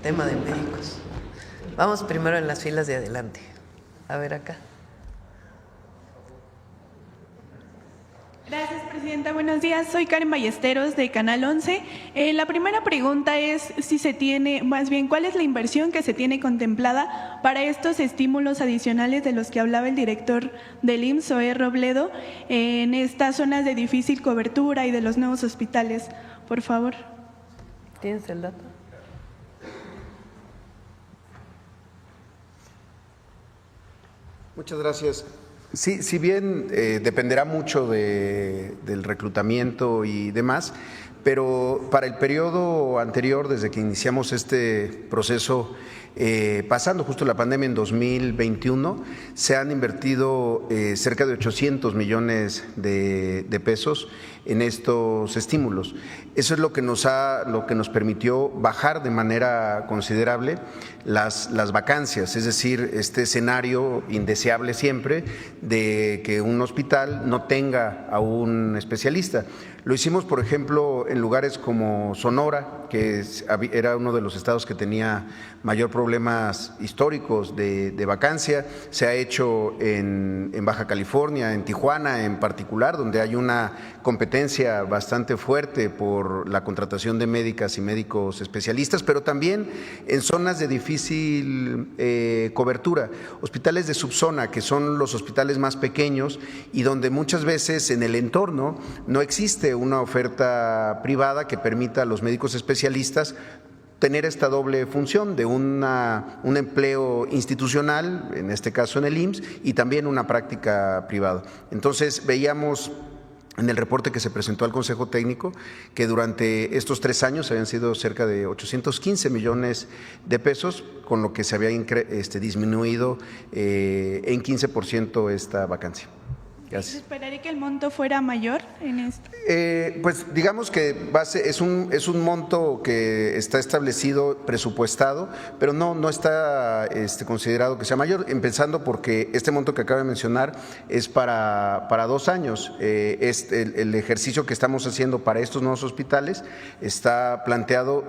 tema de médicos. Vamos primero en las filas de adelante. A ver acá. Gracias, presidenta. Buenos días. Soy Karen Ballesteros de Canal 11. La primera pregunta es si se tiene, más bien, ¿cuál es la inversión que se tiene contemplada para estos estímulos adicionales de los que hablaba el director del IMSS, Zoé Robledo, en estas zonas de difícil cobertura y de los nuevos hospitales? Por favor. ¿Tienes el dato? Muchas gracias. Sí, si bien dependerá mucho del reclutamiento y demás, pero para el periodo anterior, desde que iniciamos este proceso, pasando justo la pandemia en 2021, se han invertido cerca de 800 millones de pesos en estos estímulos. Eso es lo que nos permitió bajar de manera considerable las vacancias, es decir, este escenario indeseable siempre de que un hospital no tenga a un especialista. Lo hicimos, por ejemplo, en lugares como Sonora, que era uno de los estados que tenía mayor problemas históricos de vacancia. Se ha hecho en Baja California, en Tijuana en particular, donde hay una competencia bastante fuerte por la contratación de médicas y médicos especialistas, pero también en zonas de difícil cobertura, hospitales de subzona, que son los hospitales más pequeños y donde muchas veces en el entorno no existe una oferta privada que permita a los médicos especialistas tener esta doble función de un empleo institucional, en este caso en el IMSS, y también una práctica privada. Entonces veíamos en el reporte que se presentó al Consejo Técnico que durante estos 3 años habían sido cerca de 815 millones de pesos, con lo que se había disminuido en 15% esta vacancia. Gracias. ¿Esperaría que el monto fuera mayor en esto? Pues digamos que es un monto que está establecido, presupuestado, pero no está considerado que sea mayor, empezando porque este monto que acabo de mencionar es para 2 años. El ejercicio que estamos haciendo para estos nuevos hospitales está planteado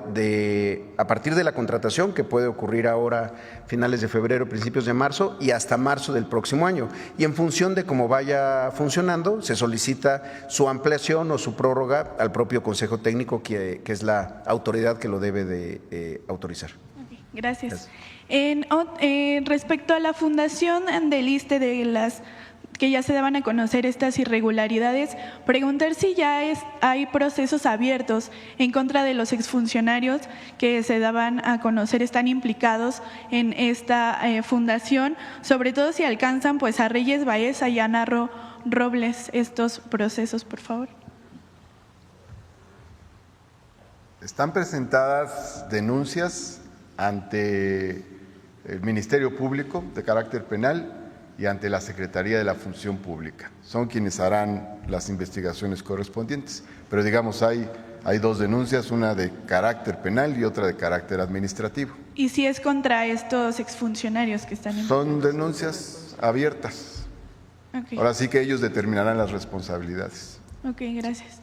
a partir de la contratación, que puede ocurrir ahora finales de febrero, principios de marzo, y hasta marzo del próximo año. Y en función de cómo vaya funcionando, se solicita su ampliación o su prórroga al propio Consejo Técnico, que es la autoridad que lo debe de autorizar. Okay, gracias. Respecto a la fundación del ISSSTE, de las que ya se daban a conocer estas irregularidades, preguntar si ya hay procesos abiertos en contra de los exfuncionarios que se daban a conocer, están implicados en esta fundación, sobre todo si alcanzan pues a Reyes Baeza y a Narro Robles estos procesos, por favor. Están presentadas denuncias ante el Ministerio Público de carácter penal y ante la Secretaría de la Función Pública. Son quienes harán las investigaciones correspondientes, pero digamos hay 2 denuncias, una de carácter penal y otra de carácter administrativo. ¿Y si es contra estos exfuncionarios que están implicados? Son denuncias abiertas. Okay. Ahora sí que ellos determinarán las responsabilidades. Ok, gracias.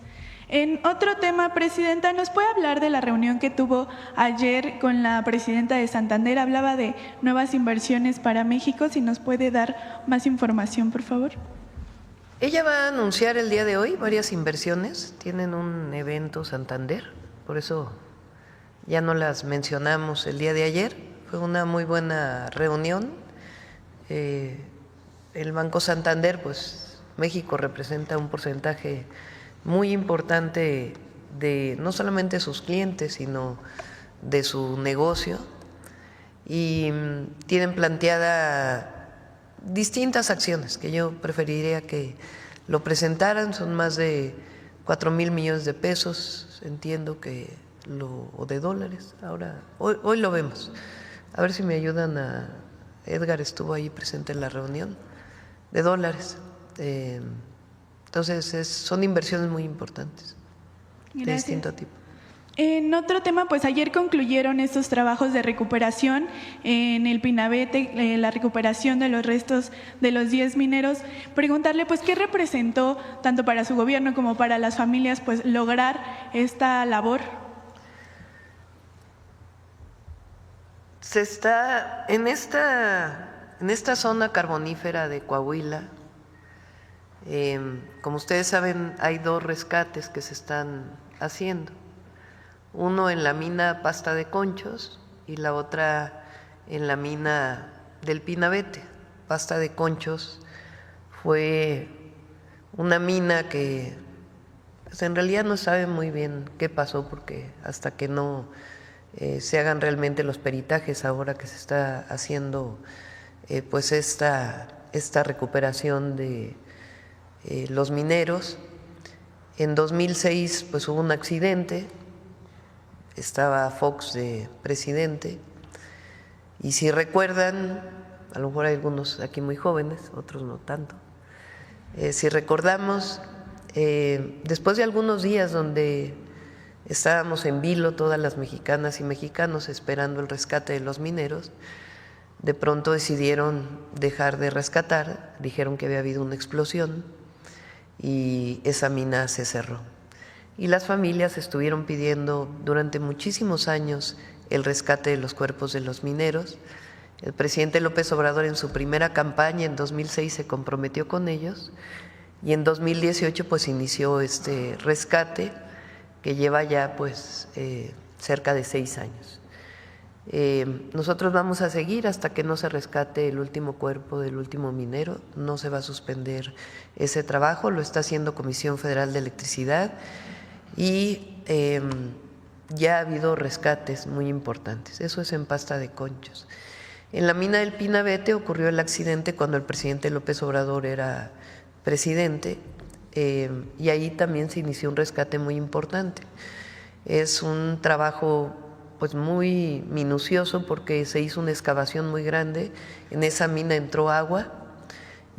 En otro tema, presidenta, ¿nos puede hablar de la reunión que tuvo ayer con la presidenta de Santander? Hablaba de nuevas inversiones para México. Si nos puede dar más información, por favor. Ella va a anunciar el día de hoy varias inversiones. Tienen un evento Santander, por eso ya no las mencionamos el día de ayer. Fue una muy buena reunión. El Banco Santander, pues México representa un porcentaje muy importante de no solamente sus clientes, sino de su negocio, y tienen planteada distintas acciones que yo preferiría que lo presentaran. Son más de 4,000 millones de pesos, entiendo que o de dólares. Ahora, hoy lo vemos. A ver si me ayudan Edgar estuvo ahí presente en la reunión, de dólares. Entonces, son inversiones muy importantes. Gracias. De distinto tipo. En otro tema, pues ayer concluyeron estos trabajos de recuperación en el Pinabete, la recuperación de los restos de los 10 mineros. Preguntarle, pues, ¿qué representó tanto para su gobierno como para las familias, pues, lograr esta labor? Se está en esta zona carbonífera de Coahuila. Como ustedes saben, hay 2 rescates que se están haciendo. Uno en la mina Pasta de Conchos y la otra en la mina del Pinabete. Pasta de Conchos fue una mina que pues, en realidad no sabe muy bien qué pasó, porque hasta que no se hagan realmente los peritajes, ahora que se está haciendo pues esta recuperación de los mineros. En 2006 pues hubo un accidente, estaba Fox de presidente, y si recuerdan, a lo mejor hay algunos aquí muy jóvenes, otros no tanto, si recordamos, después de algunos días donde estábamos en vilo todas las mexicanas y mexicanos esperando el rescate de los mineros, de pronto decidieron dejar de rescatar, dijeron que había habido una explosión y esa mina se cerró. Y las familias estuvieron pidiendo durante muchísimos años el rescate de los cuerpos de los mineros. El presidente López Obrador en su primera campaña en 2006 se comprometió con ellos y en 2018 pues inició este rescate que lleva ya pues cerca de 6 años. Nosotros vamos a seguir hasta que no se rescate el último cuerpo del último minero. No se va a suspender ese trabajo, lo está haciendo Comisión Federal de Electricidad y ya ha habido rescates muy importantes. Eso es en Pasta de Conchos. En la mina del Pinabete ocurrió el accidente cuando el presidente López Obrador era presidente, y ahí también se inició un rescate muy importante. Es un trabajo pues muy minucioso porque se hizo una excavación muy grande. En esa mina entró agua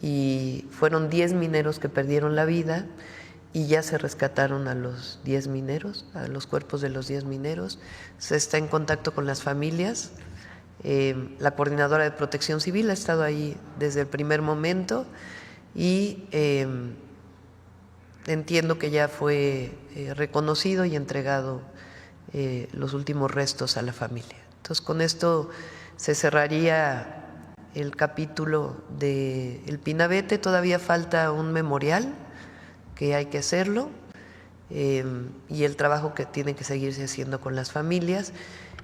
y fueron 10 mineros que perdieron la vida y ya se rescataron a los 10 mineros, a los cuerpos de los 10 mineros. Se está en contacto con las familias. La Coordinadora de Protección Civil ha estado ahí desde el primer momento y entiendo que ya fue reconocido y entregado los últimos restos a la familia. Entonces, con esto se cerraría el capítulo del Pinabete. Todavía falta un memorial que hay que hacerlo y el trabajo que tiene que seguirse haciendo con las familias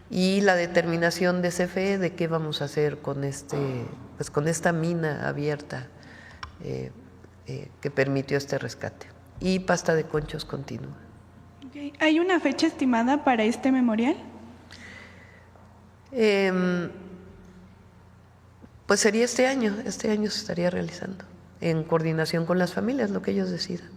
y la determinación de CFE de qué vamos a hacer con con esta mina abierta que permitió este rescate. Y Pasta de Conchos continúa. Okay. ¿Hay una fecha estimada para este memorial? Pues sería este año se estaría realizando, en coordinación con las familias, lo que ellos decidan.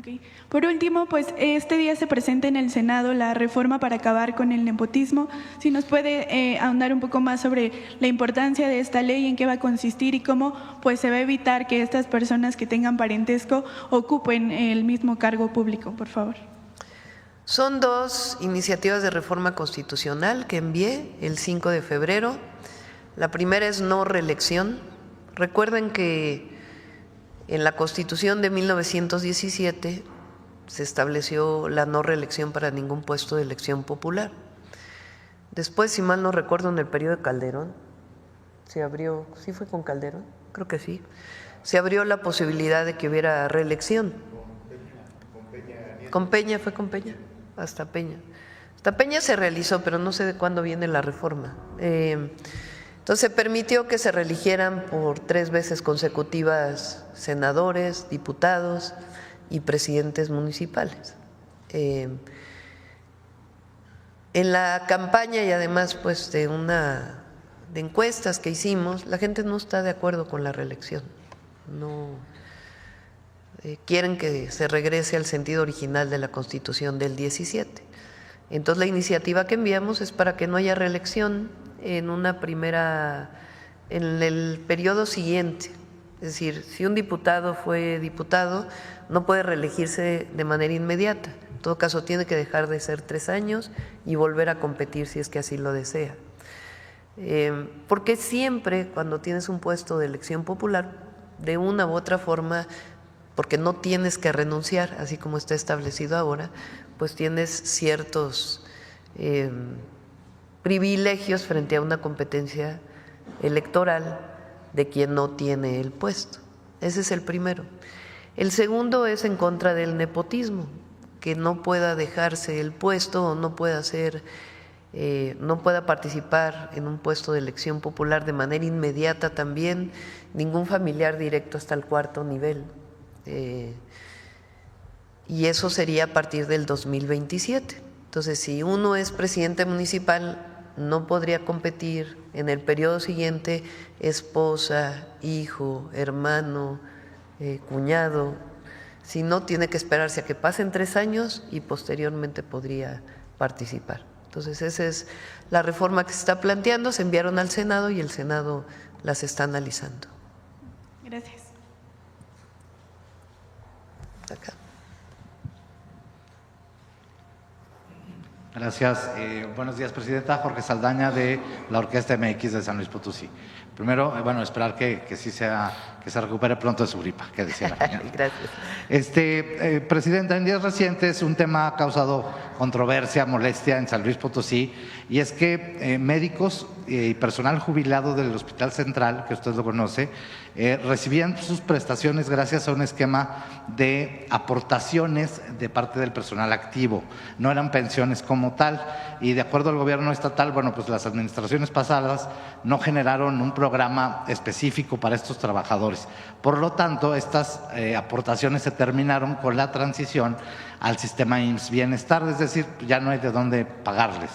Okay. Por último, pues este día se presenta en el Senado la reforma para acabar con el nepotismo. Si nos puede ahondar un poco más sobre la importancia de esta ley, en qué va a consistir y cómo pues se va a evitar que estas personas que tengan parentesco ocupen el mismo cargo público, por favor. Son 2 iniciativas de reforma constitucional que envié el 5 de febrero. La primera es no reelección. Recuerden que en la Constitución de 1917 se estableció la no reelección para ningún puesto de elección popular. Después, si mal no recuerdo, en el periodo de Calderón, se abrió, ¿sí fue con Calderón? Creo que sí. Se abrió la posibilidad de que hubiera reelección. Con Peña, fue con Peña, hasta Peña. Hasta Peña se realizó, pero no sé de cuándo viene la reforma. Entonces se permitió que se reeligieran por 3 veces consecutivas senadores, diputados y presidentes municipales. En la campaña y además pues de encuestas que hicimos, la gente no está de acuerdo con la reelección. No quieren que se regrese al sentido original de la Constitución del 17. Entonces la iniciativa que enviamos es para que no haya reelección en el periodo siguiente. Es decir, si un diputado fue diputado, no puede reelegirse de manera inmediata. En todo caso, tiene que dejar de ser 3 años y volver a competir si es que así lo desea. Porque siempre cuando tienes un puesto de elección popular, de una u otra forma, porque no tienes que renunciar, así como está establecido ahora, pues tienes ciertos privilegios frente a una competencia electoral de quien no tiene el puesto. Ese es el primero. El segundo es en contra del nepotismo, que no pueda dejarse el puesto o no pueda participar en un puesto de elección popular de manera inmediata también ningún familiar directo hasta el cuarto nivel. Y eso sería a partir del 2027. Entonces, si uno es presidente municipal, no podría competir en el periodo siguiente esposa, hijo, hermano, cuñado, sino tiene que esperarse a que pasen 3 años y posteriormente podría participar. Entonces, esa es la reforma que se está planteando, se enviaron al Senado y el Senado las está analizando. Gracias. Acá. Gracias. Buenos días, Presidenta. Jorge Saldaña, de la Orquesta MX de San Luis Potosí. Primero, esperar que sí que se recupere pronto de su gripa, que decía la señora. Gracias. Presidenta, en días recientes un tema ha causado controversia, molestia en San Luis Potosí, y es que médicos y personal jubilado del Hospital Central, que usted lo conoce, recibían sus prestaciones gracias a un esquema de aportaciones de parte del personal activo, no eran pensiones como tal, y de acuerdo al gobierno estatal, pues las administraciones pasadas no generaron un programa específico para estos trabajadores. Por lo tanto, estas aportaciones se terminaron con la transición al sistema IMSS Bienestar, es decir, ya no hay de dónde pagarles.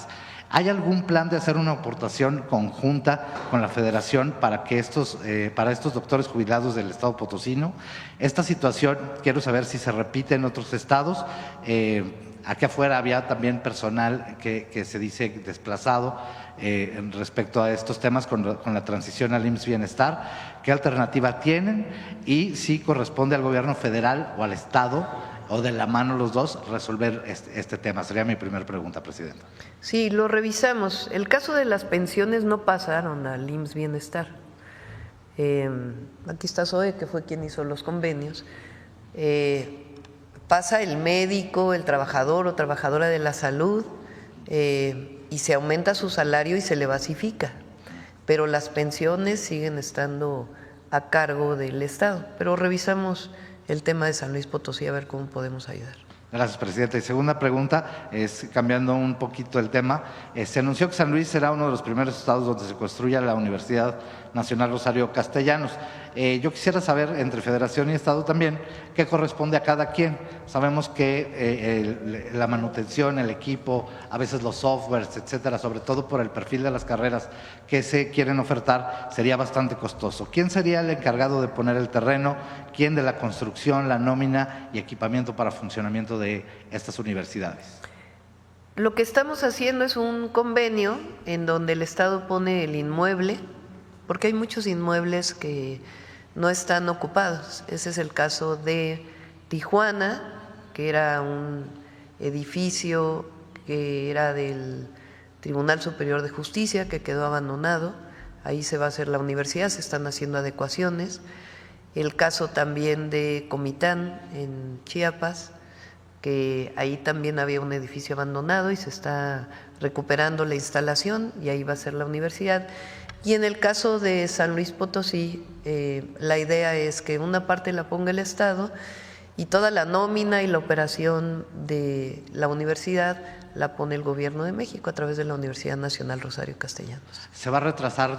¿Hay algún plan de hacer una aportación conjunta con la Federación para estos doctores jubilados del Estado potosino? Esta situación, quiero saber si se repite en otros estados. Aquí afuera había también personal que se dice desplazado respecto a estos temas con la transición al IMSS Bienestar. ¿Qué alternativa tienen? Y si corresponde al gobierno federal o al Estado, o de la mano los dos, resolver este tema. Sería mi primera pregunta, Presidenta. Sí, lo revisamos. El caso de las pensiones no pasaron al IMSS Bienestar. Aquí está Zoe, que fue quien hizo los convenios. Pasa el médico, el trabajador o trabajadora de la salud, y se aumenta su salario y se le basifica. Pero las pensiones siguen estando a cargo del Estado. Pero revisamos el tema de San Luis Potosí, a ver cómo podemos ayudar. Gracias, Presidenta. Y segunda pregunta, cambiando un poquito el tema, se anunció que San Luis será uno de los primeros estados donde se construya la Universidad Nacional Rosario Castellanos. Yo quisiera saber, entre Federación y Estado también, qué corresponde a cada quien. Sabemos que la manutención, el equipo, a veces los softwares, etcétera, sobre todo por el perfil de las carreras que se quieren ofertar, sería bastante costoso. ¿Quién sería el encargado de poner el terreno? ¿Quién de la construcción, la nómina y equipamiento para funcionamiento de estas universidades? Lo que estamos haciendo es un convenio en donde el Estado pone el inmueble, porque hay muchos inmuebles que no están ocupados. Ese es el caso de Tijuana, que era un edificio que era del Tribunal Superior de Justicia, que quedó abandonado. Ahí se va a hacer la universidad, se están haciendo adecuaciones. El caso también de Comitán, en Chiapas, que ahí también había un edificio abandonado y se está recuperando la instalación y ahí va a ser la universidad. Y en el caso de San Luis Potosí, la idea es que una parte la ponga el Estado y toda la nómina y la operación de la universidad la pone el Gobierno de México a través de la Universidad Nacional Rosario Castellanos. ¿Se va a retrasar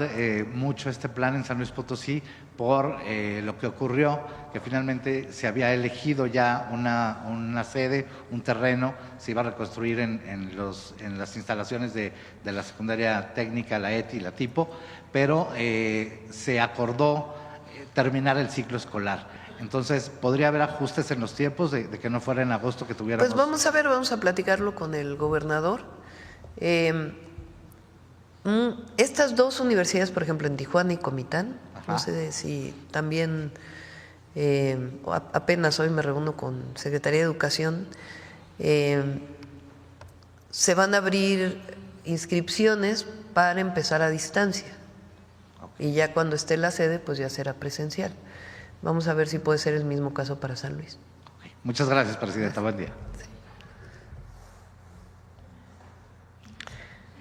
mucho este plan en San Luis Potosí por lo que ocurrió, que finalmente se había elegido ya una sede, un terreno, se iba a reconstruir en las instalaciones de la secundaria técnica, la ETI y la TIPO, pero se acordó terminar el ciclo escolar? Entonces, ¿podría haber ajustes en los tiempos de que no fuera en agosto que tuviéramos? Pues vamos a ver, vamos a platicarlo con el gobernador. Estas dos universidades, por ejemplo, en Tijuana y Comitán, no sé si también, apenas hoy me reúno con Secretaría de Educación, se van a abrir inscripciones para empezar a distancia. Y ya cuando esté la sede, pues ya será presencial. Vamos a ver si puede ser el mismo caso para San Luis. Muchas gracias, Presidenta. Buen día.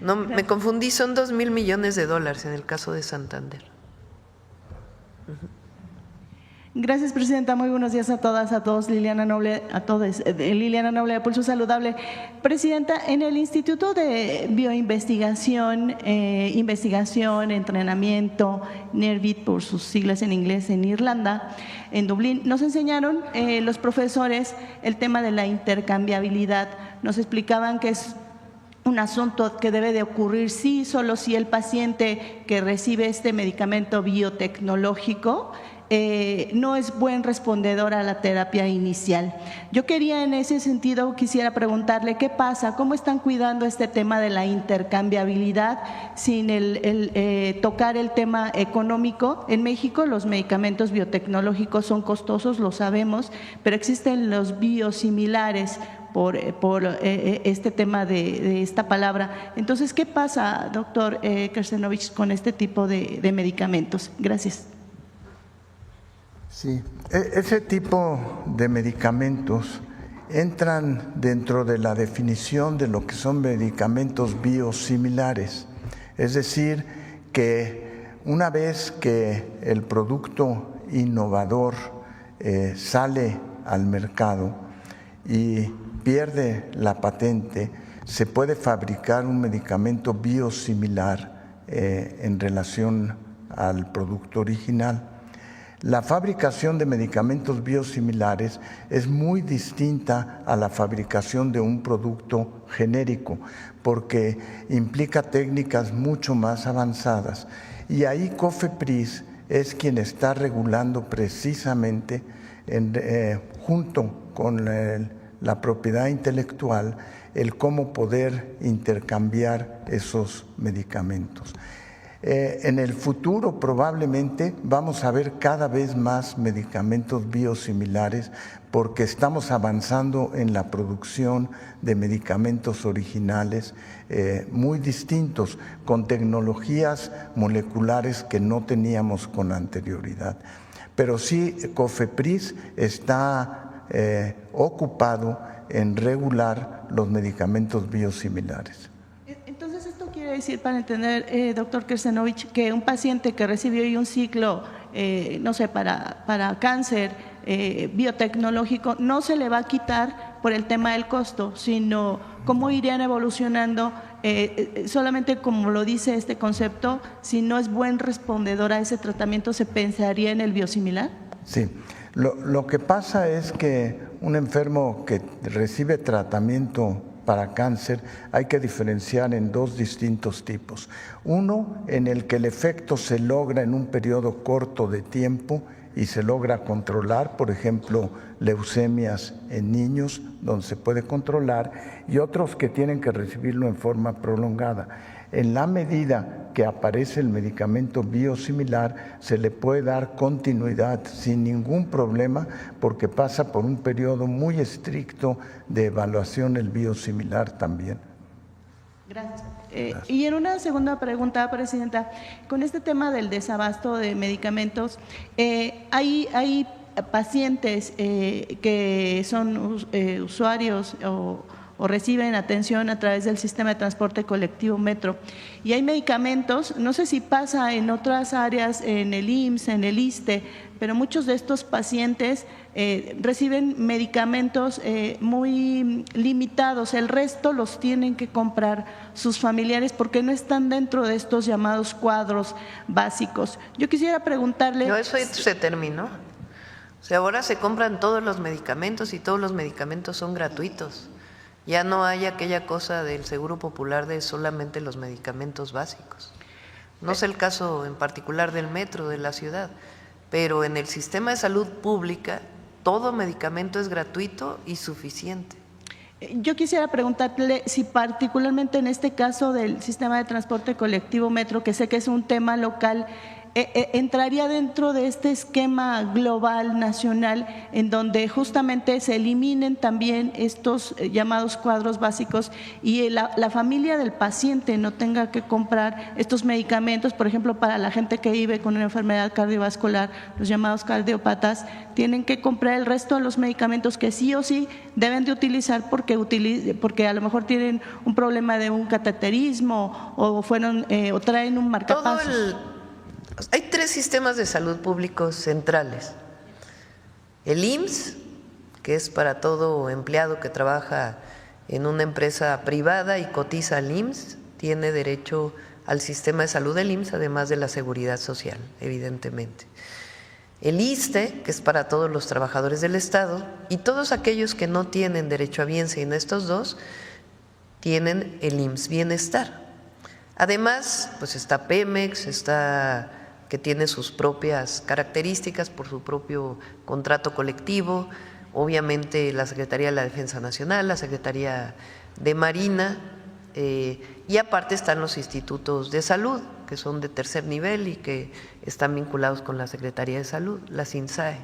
No, me confundí, son 2,000 millones de dólares en el caso de Santander. Gracias, presidenta. Muy buenos días a todas, a todos. Liliana Noble, a todos. Liliana Noble de Pulso Saludable. Presidenta, en el Instituto de Bioinvestigación, Investigación, Entrenamiento, NERVIT por sus siglas en inglés, en Irlanda, en Dublín, nos enseñaron los profesores el tema de la intercambiabilidad. Nos explicaban que es un asunto que debe de ocurrir sí, solo si el paciente que recibe este medicamento biotecnológico no es buen respondedor a la terapia inicial. Yo quería en ese sentido, quisiera preguntarle qué pasa, cómo están cuidando este tema de la intercambiabilidad sin tocar el tema económico. En México los medicamentos biotecnológicos son costosos, lo sabemos, pero existen los biosimilares por este tema de esta palabra. Entonces, ¿qué pasa, doctor Kersenovich, con este tipo de medicamentos? Gracias. Sí, ese tipo de medicamentos entran dentro de la definición de lo que son medicamentos biosimilares. Es decir, que una vez que el producto innovador sale al mercado y pierde la patente, se puede fabricar un medicamento biosimilar en relación al producto original. La fabricación de medicamentos biosimilares es muy distinta a la fabricación de un producto genérico porque implica técnicas mucho más avanzadas y ahí COFEPRIS es quien está regulando precisamente junto con la propiedad intelectual el cómo poder intercambiar esos medicamentos. En el futuro probablemente vamos a ver cada vez más medicamentos biosimilares porque estamos avanzando en la producción de medicamentos originales muy distintos, con tecnologías moleculares que no teníamos con anterioridad. Pero sí, COFEPRIS está ocupado en regular los medicamentos biosimilares. Entonces, esto quiere decir, para entender, doctor Kersenovich, que un paciente que recibió hoy un ciclo, no sé, para cáncer biotecnológico, no se le va a quitar por el tema del costo, sino cómo irían evolucionando, solamente como lo dice este concepto, si no es buen respondedor a ese tratamiento, ¿se pensaría en el biosimilar? Sí, lo que pasa es que un enfermo que recibe tratamiento para cáncer hay que diferenciar en dos distintos tipos. Uno en el que el efecto se logra en un periodo corto de tiempo y se logra controlar, por ejemplo, leucemias en niños, donde se puede controlar, y otros que tienen que recibirlo en forma prolongada. En la medida que aparece el medicamento biosimilar, se le puede dar continuidad sin ningún problema porque pasa por un periodo muy estricto de evaluación el biosimilar también. Gracias. Y en una segunda pregunta, presidenta, con este tema del desabasto de medicamentos, hay pacientes que son usuarios o reciben atención a través del sistema de transporte colectivo Metro. Y hay medicamentos, no sé si pasa en otras áreas, en el IMSS, en el ISSSTE, pero muchos de estos pacientes reciben medicamentos muy limitados, el resto los tienen que comprar sus familiares porque no están dentro de estos llamados cuadros básicos. Yo quisiera preguntarle… No, eso se terminó. O sea, ahora se compran todos los medicamentos y todos los medicamentos son gratuitos. Ya no hay aquella cosa del Seguro Popular de solamente los medicamentos básicos. No sé el caso en particular del metro de la ciudad, pero en el sistema de salud pública todo medicamento es gratuito y suficiente. Yo quisiera preguntarle si particularmente en este caso del sistema de transporte colectivo Metro, que sé que es un tema local, entraría dentro de este esquema global nacional en donde justamente se eliminen también estos llamados cuadros básicos y la familia del paciente no tenga que comprar estos medicamentos. Por ejemplo, para la gente que vive con una enfermedad cardiovascular, los llamados cardiópatas, tienen que comprar el resto de los medicamentos que sí o sí deben de utilizar porque a lo mejor tienen un problema de un cateterismo o traen un marcapasos. Hay 3 sistemas de salud públicos centrales. El IMSS, que es para todo empleado que trabaja en una empresa privada y cotiza al IMSS, tiene derecho al sistema de salud del IMSS, además de la seguridad social, evidentemente. El ISSSTE, que es para todos los trabajadores del Estado, y todos aquellos que no tienen derecho a bien sin estos dos, tienen el IMSS Bienestar. Además, pues está Pemex, que tiene sus propias características por su propio contrato colectivo, obviamente la Secretaría de la Defensa Nacional, la Secretaría de Marina, y aparte están los institutos de salud, que son de tercer nivel y que están vinculados con la Secretaría de Salud, la SINSAE.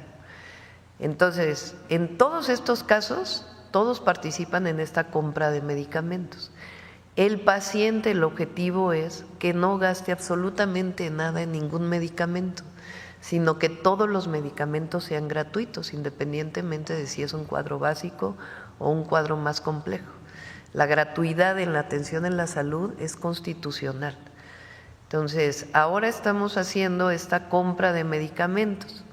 Entonces, en todos estos casos, todos participan en esta compra de medicamentos. El paciente, el objetivo es que no gaste absolutamente nada en ningún medicamento, sino que todos los medicamentos sean gratuitos, independientemente de si es un cuadro básico o un cuadro más complejo. La gratuidad en la atención en la salud es constitucional. Entonces, ahora estamos haciendo esta compra de medicamentos.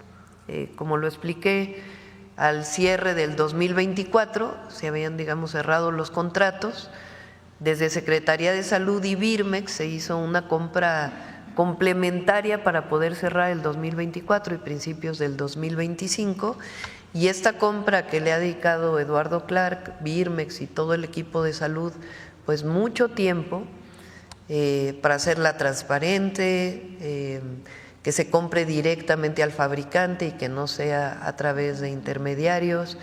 Como lo expliqué, al cierre del 2024 se habían, cerrado los contratos. Desde Secretaría de Salud y Birmex se hizo una compra complementaria para poder cerrar el 2024 y principios del 2025, y esta compra que le ha dedicado Eduardo Clark, Birmex y todo el equipo de salud, pues mucho tiempo para hacerla transparente, que se compre directamente al fabricante y que no sea a través de intermediarios.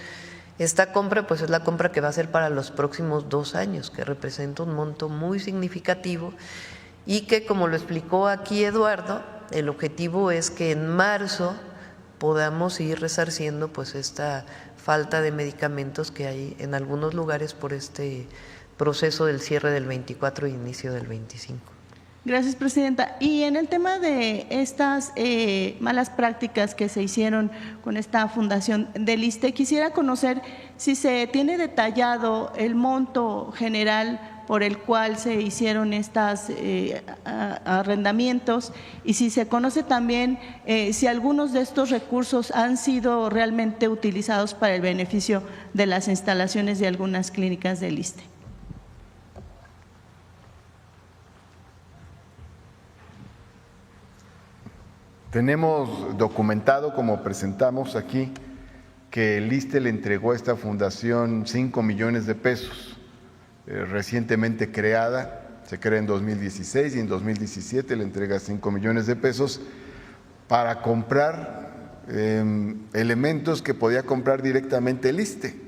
Esta compra pues es la compra que va a ser para los próximos 2 años, que representa un monto muy significativo y que, como lo explicó aquí Eduardo, el objetivo es que en marzo podamos ir resarciendo pues esta falta de medicamentos que hay en algunos lugares por este proceso del cierre del 24 e inicio del 25. Gracias, Presidenta. Y en el tema de estas malas prácticas que se hicieron con esta fundación del ISSSTE, quisiera conocer si se tiene detallado el monto general por el cual se hicieron estos arrendamientos y si se conoce también si algunos de estos recursos han sido realmente utilizados para el beneficio de las instalaciones de algunas clínicas del ISSSTE. Tenemos documentado, como presentamos aquí, que el ISSSTE le entregó a esta fundación 5 millones de pesos, recientemente creada, se crea en 2016 y en 2017 le entrega 5 millones de pesos para comprar elementos que podía comprar directamente el ISSSTE.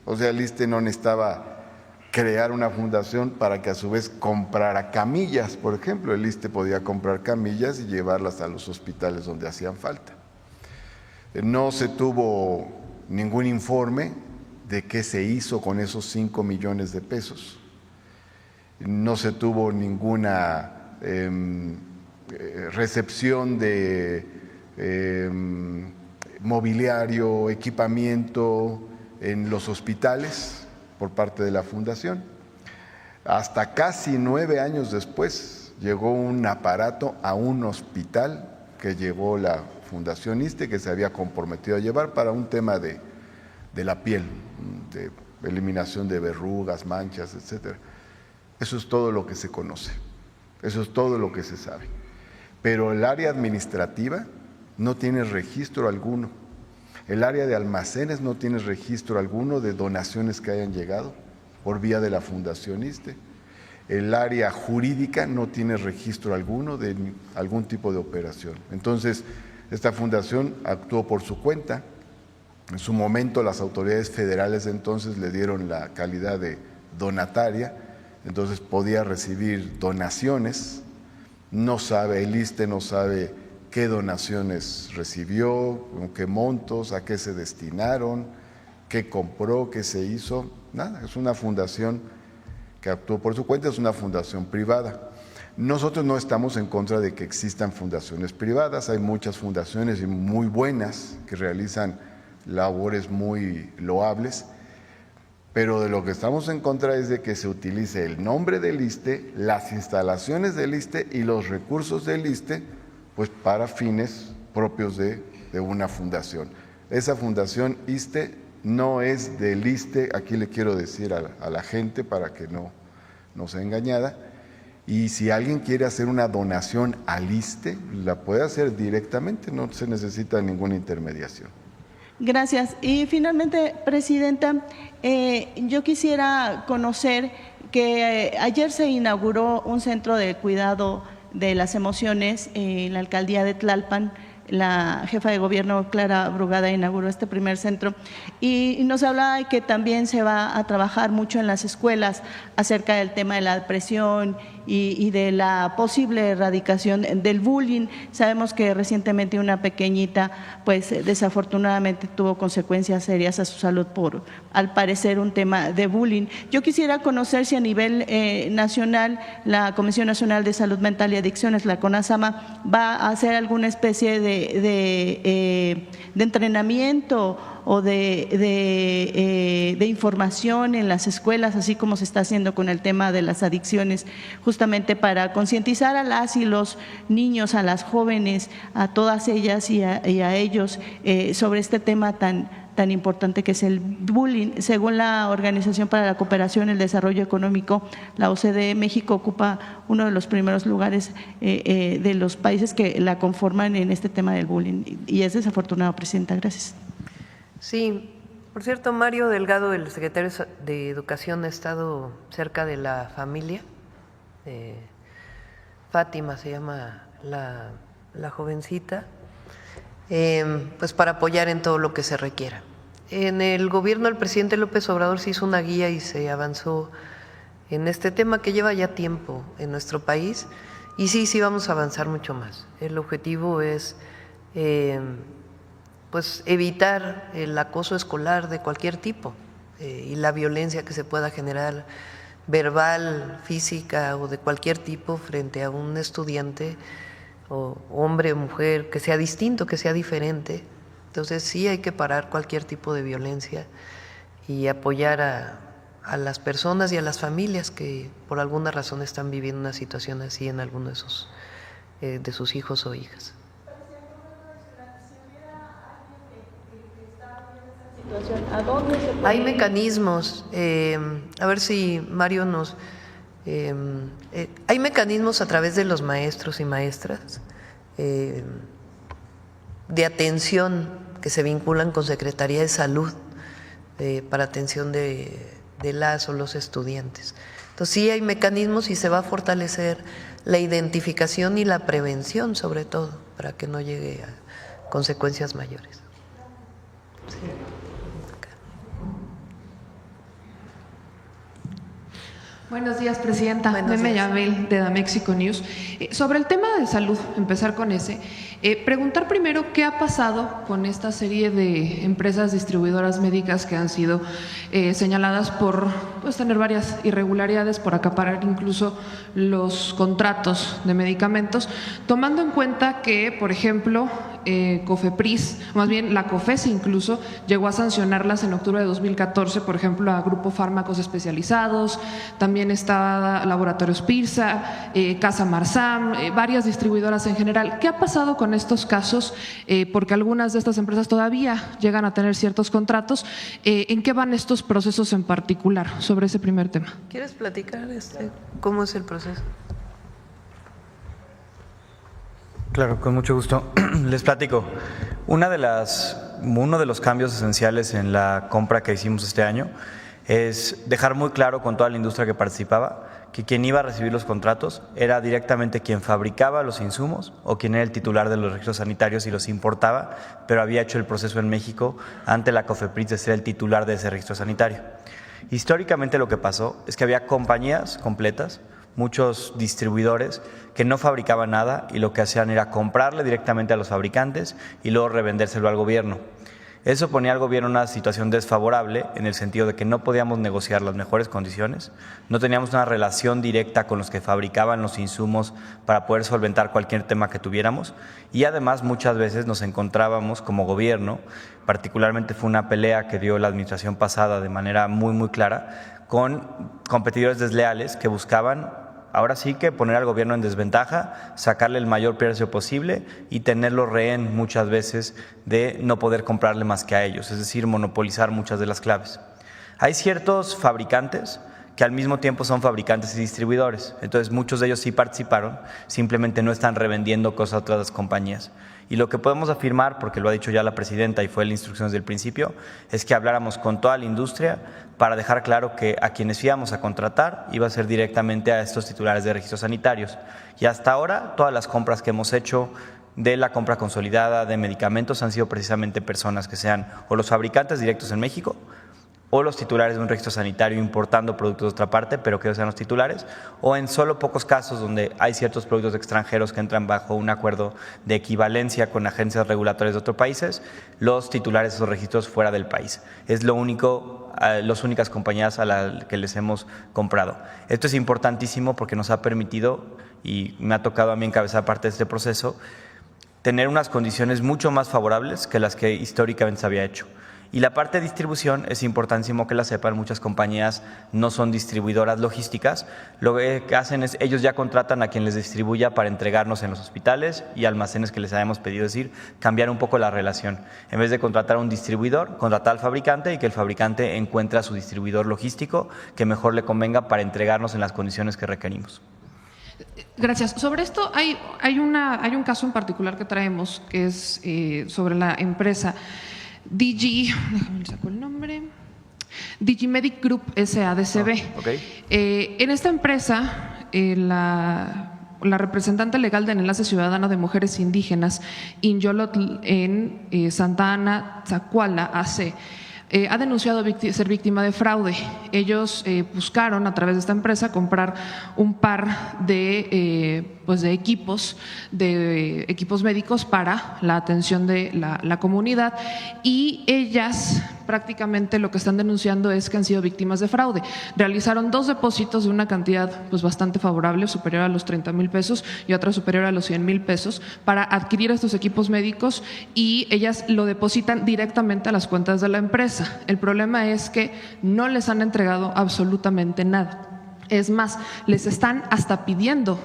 O sea, el ISSSTE no necesitaba crear una fundación para que a su vez comprara camillas, por ejemplo. El ISSSTE podía comprar camillas y llevarlas a los hospitales donde hacían falta. No se tuvo ningún informe de qué se hizo con esos 5 millones de pesos. No se tuvo ninguna recepción de mobiliario, equipamiento en los hospitales por parte de la fundación. Hasta casi 9 años después llegó un aparato a un hospital que llevó la Fundación ISSSTE, que se había comprometido a llevar para un tema de la piel, de eliminación de verrugas, manchas, etcétera. Eso es todo lo que se conoce, eso es todo lo que se sabe. Pero el área administrativa no tiene registro alguno. El área de almacenes no tiene registro alguno de donaciones que hayan llegado por vía de la Fundación ISSSTE. El área jurídica no tiene registro alguno de algún tipo de operación. Entonces, esta fundación actuó por su cuenta. En su momento, las autoridades federales de entonces le dieron la calidad de donataria, entonces podía recibir donaciones. No sabe, el ISSSTE no sabe qué donaciones recibió, con qué montos, a qué se destinaron, qué compró, qué se hizo. Nada, es una fundación que actuó por su cuenta, es una fundación privada. Nosotros no estamos en contra de que existan fundaciones privadas, hay muchas fundaciones muy buenas que realizan labores muy loables, pero de lo que estamos en contra es de que se utilice el nombre del ISSSTE, las instalaciones del ISSSTE y los recursos del ISSSTE, pues para fines propios de una fundación. Esa fundación ISSSTE no es del ISSSTE, aquí le quiero decir a la gente para que no sea engañada, y si alguien quiere hacer una donación al ISSSTE, la puede hacer directamente, no se necesita ninguna intermediación. Gracias. Y finalmente, Presidenta, yo quisiera conocer que ayer se inauguró un centro de cuidado de las emociones en la alcaldía de Tlalpan. La jefa de gobierno, Clara Brugada, inauguró este primer centro y nos hablaba de que también se va a trabajar mucho en las escuelas acerca del tema de la depresión y de la posible erradicación del bullying. Sabemos que recientemente una pequeñita, pues desafortunadamente tuvo consecuencias serias a su salud por, al parecer, un tema de bullying. Yo quisiera conocer si a nivel nacional la Comisión Nacional de Salud Mental y Adicciones, la CONASAMA, va a hacer alguna especie de entrenamiento o de información en las escuelas, así como se está haciendo con el tema de las adicciones, justamente para concientizar a las y los niños, a las jóvenes, a todas ellas y a ellos sobre este tema tan importante que es el bullying. Según la Organización para la Cooperación y el Desarrollo Económico, la OCDE, México ocupa uno de los primeros lugares de los países que la conforman en este tema del bullying. Y es desafortunado, Presidenta. Gracias. Sí, por cierto, Mario Delgado, el secretario de Educación, ha estado cerca de la familia. Fátima se llama la jovencita. Pues para apoyar en todo lo que se requiera. En el gobierno del presidente López Obrador se hizo una guía y se avanzó en este tema que lleva ya tiempo en nuestro país y sí vamos a avanzar mucho más. El objetivo es pues evitar el acoso escolar de cualquier tipo y la violencia que se pueda generar verbal, física o de cualquier tipo frente a un estudiante o hombre o mujer, que sea distinto, que sea diferente. Entonces sí hay que parar cualquier tipo de violencia y apoyar a las personas y a las familias que por alguna razón están viviendo una situación así en alguno de sus hijos o hijas. Hay mecanismos, a ver si Mario nos… hay mecanismos a través de los maestros y maestras de atención que se vinculan con Secretaría de Salud para atención de las o los estudiantes. Entonces sí hay mecanismos y se va a fortalecer la identificación y la prevención, sobre todo, para que no llegue a consecuencias mayores. Sí. Buenos días, Presidenta. Meme Yabel, de Damexico News. Sobre el tema de salud, empezar con ese, preguntar primero qué ha pasado con esta serie de empresas distribuidoras médicas que han sido señaladas por tener varias irregularidades, por acaparar incluso los contratos de medicamentos, tomando en cuenta que, por ejemplo, COFEPRIS, más bien la COFESE incluso, llegó a sancionarlas en octubre de 2014, por ejemplo, a Grupo Fármacos Especializados, también está Laboratorios Pirsa, Casa Marsam, varias distribuidoras en general. ¿Qué ha pasado con estos casos? Porque algunas de estas empresas todavía llegan a tener ciertos contratos. ¿En qué van estos procesos en particular sobre ese primer tema? ¿Quieres platicar cómo es el proceso? Claro, con mucho gusto. Les platico. Uno de los cambios esenciales en la compra que hicimos este año es dejar muy claro con toda la industria que participaba que quien iba a recibir los contratos era directamente quien fabricaba los insumos o quien era el titular de los registros sanitarios y los importaba, pero había hecho el proceso en México ante la COFEPRIS de ser el titular de ese registro sanitario. Históricamente lo que pasó es que había compañías completas, muchos distribuidores que no fabricaban nada y lo que hacían era comprarle directamente a los fabricantes y luego revendérselo al gobierno. Eso ponía al gobierno en una situación desfavorable en el sentido de que no podíamos negociar las mejores condiciones, no teníamos una relación directa con los que fabricaban los insumos para poder solventar cualquier tema que tuviéramos y además muchas veces nos encontrábamos como gobierno, particularmente fue una pelea que dio la administración pasada de manera muy clara, con competidores desleales que buscaban ahora sí que poner al gobierno en desventaja, sacarle el mayor precio posible y tenerlo rehén muchas veces de no poder comprarle más que a ellos, es decir, monopolizar muchas de las claves. Hay ciertos fabricantes que al mismo tiempo son fabricantes y distribuidores, entonces muchos de ellos sí participaron, simplemente no están revendiendo cosas a otras compañías. Y lo que podemos afirmar, porque lo ha dicho ya la presidenta y fue la instrucción desde el principio, es que habláramos con toda la industria para dejar claro que a quienes íbamos a contratar iba a ser directamente a estos titulares de registros sanitarios. Y hasta ahora todas las compras que hemos hecho de la compra consolidada de medicamentos han sido precisamente personas que sean o los fabricantes directos en México o los titulares de un registro sanitario importando productos de otra parte, pero que sean los titulares, o en solo pocos casos donde hay ciertos productos extranjeros que entran bajo un acuerdo de equivalencia con agencias regulatorias de otros países, los titulares de esos registros fuera del país. Es lo único, las únicas compañías a las que les hemos comprado. Esto es importantísimo porque nos ha permitido, y me ha tocado a mí encabezar parte de este proceso, tener unas condiciones mucho más favorables que las que históricamente se había hecho. Y la parte de distribución es importantísimo que la sepan, muchas compañías no son distribuidoras logísticas, lo que hacen es ellos ya contratan a quien les distribuya para entregarnos en los hospitales y almacenes que les hayamos pedido, es decir, cambiar un poco la relación. En vez de contratar a un distribuidor, contratar al fabricante y que el fabricante encuentre a su distribuidor logístico que mejor le convenga para entregarnos en las condiciones que requerimos. Gracias. Sobre esto hay un caso en particular que traemos que es sobre la empresa déjame saco el nombre, Digimedic Group SADCB. En esta empresa, la representante legal de Enlace Ciudadano de Mujeres Indígenas, Inyolotl, en Santa Ana, Tzacuala, AC, ha denunciado ser víctima de fraude. Ellos buscaron a través de esta empresa comprar un par de equipos médicos para la atención de la comunidad y ellas prácticamente lo que están denunciando es que han sido víctimas de fraude. Realizaron 2 depósitos de una cantidad bastante favorable, superior a los 30,000 pesos y otra superior a los 100,000 pesos para adquirir estos equipos médicos y ellas lo depositan directamente a las cuentas de la empresa. El problema es que no les han entregado absolutamente nada. Es más, les están hasta pidiendo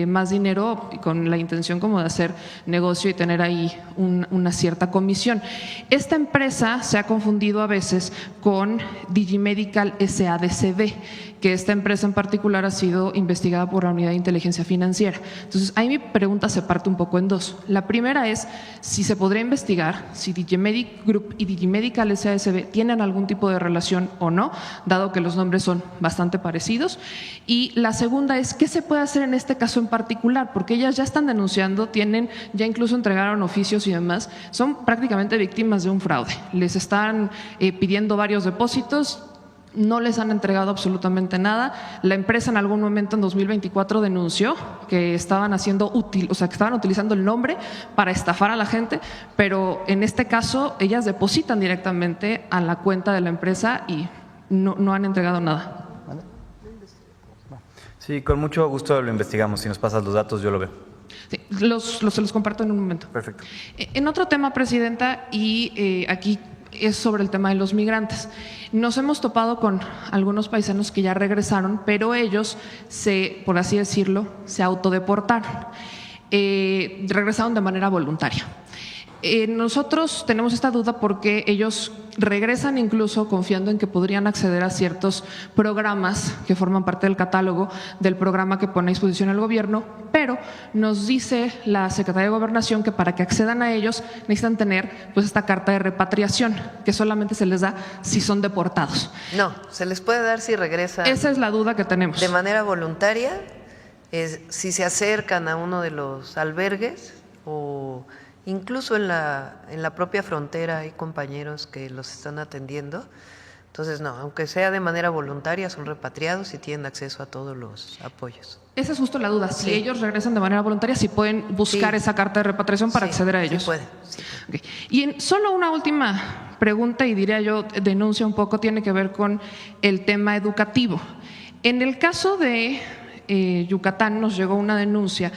más dinero con la intención como de hacer negocio y tener ahí una cierta comisión. Esta empresa se ha confundido a veces con Digimedical SADCB, que esta empresa en particular ha sido investigada por la Unidad de Inteligencia Financiera. Entonces, ahí mi pregunta se parte un poco en 2. La primera es si se podría investigar si Digimedic Group y Digimedical SADCB tienen algún tipo de relación o no, dado que los nombres son bastante parecidos. Y la segunda es qué se puede hacer en este caso en particular, porque ellas ya están denunciando, ya incluso entregaron oficios y demás, son prácticamente víctimas de un fraude. Les están pidiendo varios depósitos, no les han entregado absolutamente nada. La empresa en algún momento en 2024 denunció que estaban que estaban utilizando el nombre para estafar a la gente, pero en este caso ellas depositan directamente a la cuenta de la empresa y no han entregado nada. Sí, con mucho gusto lo investigamos. Si nos pasas los datos, yo lo veo. Sí, se los comparto en un momento. Perfecto. En otro tema, Presidenta, y aquí es sobre el tema de los migrantes. Nos hemos topado con algunos paisanos que ya regresaron, pero ellos, por así decirlo, se autodeportaron. Regresaron de manera voluntaria. Nosotros tenemos esta duda porque ellos regresan incluso confiando en que podrían acceder a ciertos programas que forman parte del catálogo del programa que pone a disposición el gobierno, pero nos dice la Secretaría de Gobernación que para que accedan a ellos necesitan tener esta carta de repatriación que solamente se les da si son deportados. No, se les puede dar si regresan. Esa es la duda que tenemos. De manera voluntaria, si se acercan a uno de los albergues o incluso en la propia frontera hay compañeros que los están atendiendo, Entonces, no, aunque sea de manera voluntaria, son repatriados y tienen acceso a todos los apoyos. Esa es justo la duda. Si Sí. ellos regresan de manera voluntaria, si pueden buscar Sí. esa carta de repatriación para Sí, acceder a ellos. Sí pueden, sí. Ok. Y solo una última pregunta, y diría yo, denuncia un poco, tiene que ver con el tema educativo. En el caso de Yucatán nos llegó una denuncia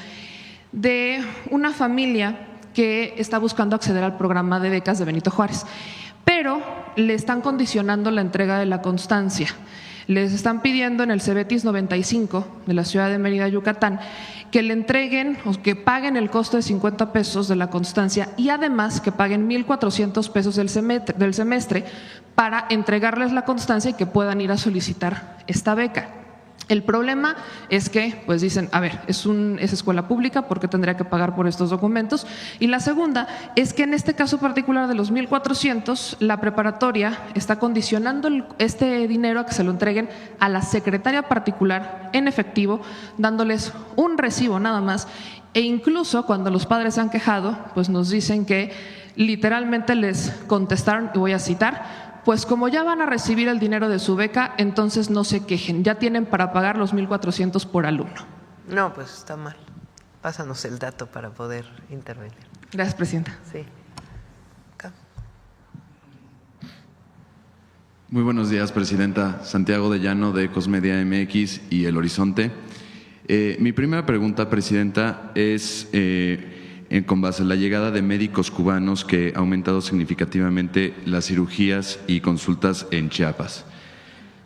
de una familia que está buscando acceder al programa de becas de Benito Juárez, pero le están condicionando la entrega de la constancia. Les están pidiendo en el Cebetis 95 de la ciudad de Mérida, Yucatán, que le entreguen o que paguen el costo de 50 pesos de la constancia y además que paguen 1,400 pesos del semestre para entregarles la constancia y que puedan ir a solicitar esta beca. El problema es que, pues dicen, a ver, es escuela pública, ¿por qué tendría que pagar por estos documentos? Y la segunda es que en este caso particular de los 1,400, la preparatoria está condicionando este dinero a que se lo entreguen a la secretaria particular en efectivo, dándoles un recibo nada más. E incluso cuando los padres se han quejado, pues nos dicen que literalmente les contestaron, y voy a citar, pues como ya van a recibir el dinero de su beca, entonces no se quejen, ya tienen para pagar los 1,400 por alumno. No, pues está mal. Pásanos el dato para poder intervenir. Gracias, Presidenta. Sí. Acá. Muy buenos días, Presidenta. Santiago de Llano, de Ecosmedia MX y El Horizonte. Mi primera pregunta, Presidenta, es con base en la llegada de médicos cubanos que ha aumentado significativamente las cirugías y consultas en Chiapas.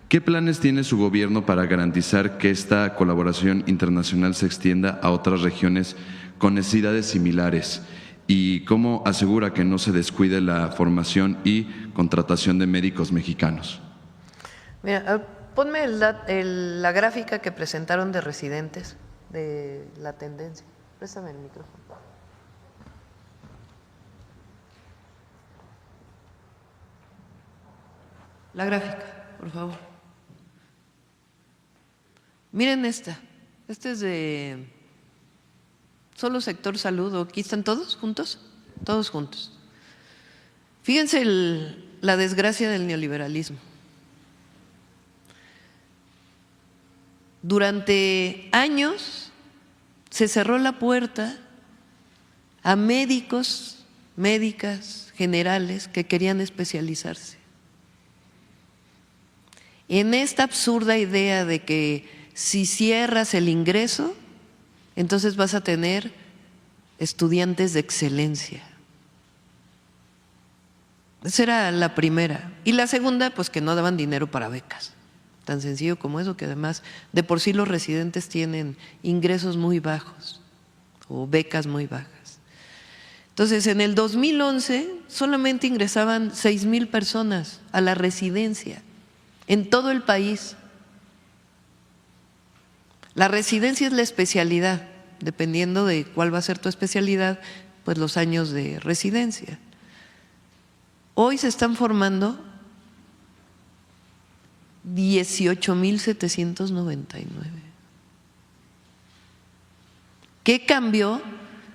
¿Qué planes tiene su gobierno para garantizar que esta colaboración internacional se extienda a otras regiones con necesidades similares? ¿Y cómo asegura que no se descuide la formación y contratación de médicos mexicanos? Mira, ponme la gráfica que presentaron de residentes, de la tendencia. Préstame el micrófono. La gráfica, por favor. Miren esta. Este es de solo sector salud. ¿O aquí están todos juntos? Todos juntos. Fíjense la desgracia del neoliberalismo. Durante años se cerró la puerta a médicos, médicas, generales que querían especializarse. En esta absurda idea de que si cierras el ingreso, entonces vas a tener estudiantes de excelencia. Esa era la primera. Y la segunda, pues que no daban dinero para becas. Tan sencillo como eso, que además de por sí los residentes tienen ingresos muy bajos o becas muy bajas. Entonces, en el 2011 solamente ingresaban 6,000 personas a la residencia en todo el país. La residencia es la especialidad, dependiendo de cuál va a ser tu especialidad, pues los años de residencia. Hoy se están formando 18,799. ¿Qué cambió?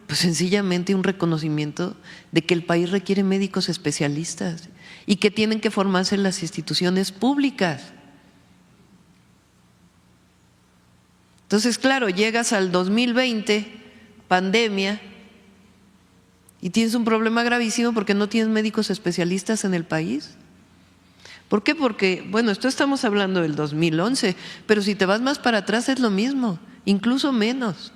Pues sencillamente un reconocimiento de que el país requiere médicos especialistas y que tienen que formarse en las instituciones públicas. Entonces, claro, llegas al 2020, pandemia, y tienes un problema gravísimo porque no tienes médicos especialistas en el país. ¿Por qué? Porque, bueno, esto estamos hablando del 2011, pero si te vas más para atrás es lo mismo, incluso menos.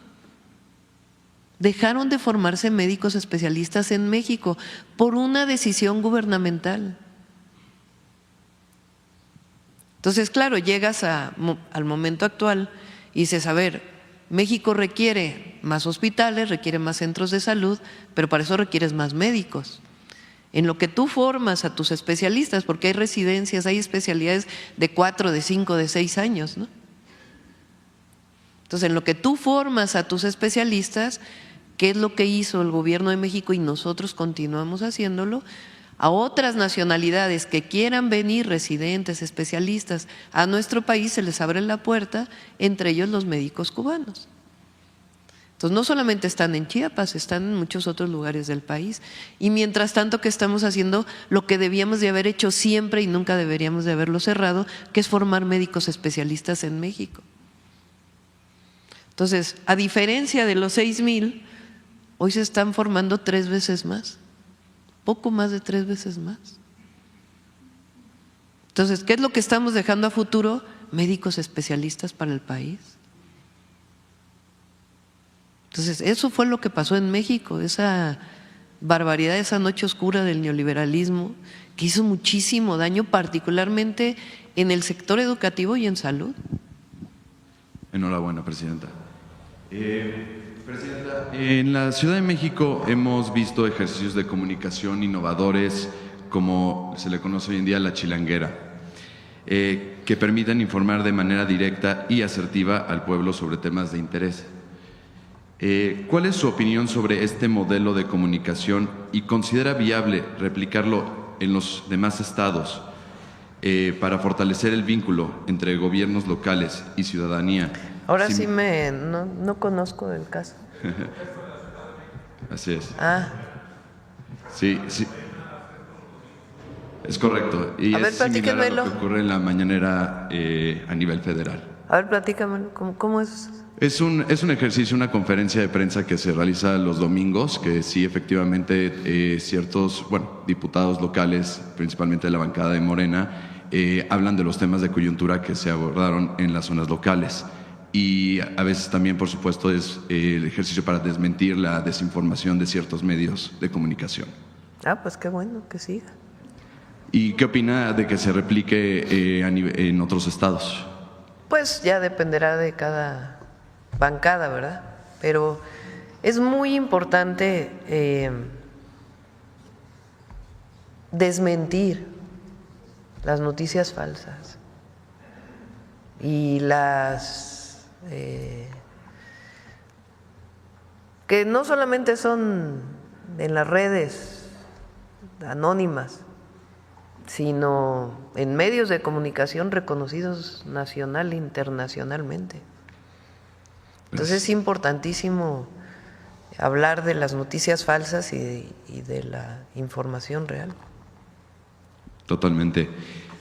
Dejaron de formarse médicos especialistas en México por una decisión gubernamental. Entonces, claro, llegas al momento actual y dices, a ver, México requiere más hospitales, requiere más centros de salud, pero para eso requieres más médicos. En lo que tú formas a tus especialistas, porque hay residencias, hay especialidades de 4, de 5, de 6 años, ¿no? Entonces, en lo que tú formas a tus especialistas, ¿qué es lo que hizo el gobierno de México y nosotros continuamos haciéndolo? A otras nacionalidades que quieran venir, residentes, especialistas, a nuestro país se les abre la puerta, entre ellos los médicos cubanos. Entonces, Entonces, no solamente están en Chiapas, están en muchos otros lugares del país. Y mientras tanto que estamos haciendo lo que debíamos de haber hecho siempre y nunca deberíamos de haberlo cerrado, que es formar médicos especialistas en México. Entonces, a diferencia de los 6,000, hoy se están formando 3 veces más, poco más de 3 veces más. Entonces, ¿qué es lo que estamos dejando a futuro? Médicos especialistas para el país. Entonces, eso fue lo que pasó en México, esa barbaridad, esa noche oscura del neoliberalismo, que hizo muchísimo daño, particularmente en el sector educativo y en salud. Enhorabuena, Presidenta. Presidenta, en la Ciudad de México hemos visto ejercicios de comunicación innovadores, como se le conoce hoy en día la chilanguera, que permiten informar de manera directa y asertiva al pueblo sobre temas de interés. ¿Cuál es su opinión sobre este modelo de comunicación y considera viable replicarlo en los demás estados para fortalecer el vínculo entre gobiernos locales y ciudadanía? Ahora no conozco el caso. Así es. Ah. Sí. Es correcto. Y a ver, es similar a lo que platíquemelo. ocurre en la mañanera a nivel federal. A ver, platícamelo. ¿Cómo es? Es un ejercicio, una conferencia de prensa que se realiza los domingos, que sí, efectivamente, ciertos diputados locales, principalmente de la bancada de Morena, hablan de los temas de coyuntura que se abordaron en las zonas locales. Y a veces también, por supuesto, es el ejercicio para desmentir la desinformación de ciertos medios de comunicación. Ah, pues qué bueno que siga. ¿Y qué opina de que se replique en otros estados? Pues ya dependerá de cada bancada, ¿verdad? Pero es muy importante desmentir las noticias falsas y las que no solamente son en las redes anónimas, sino en medios de comunicación reconocidos nacional e internacionalmente. Entonces es importantísimo hablar de las noticias falsas y de la información real. Totalmente.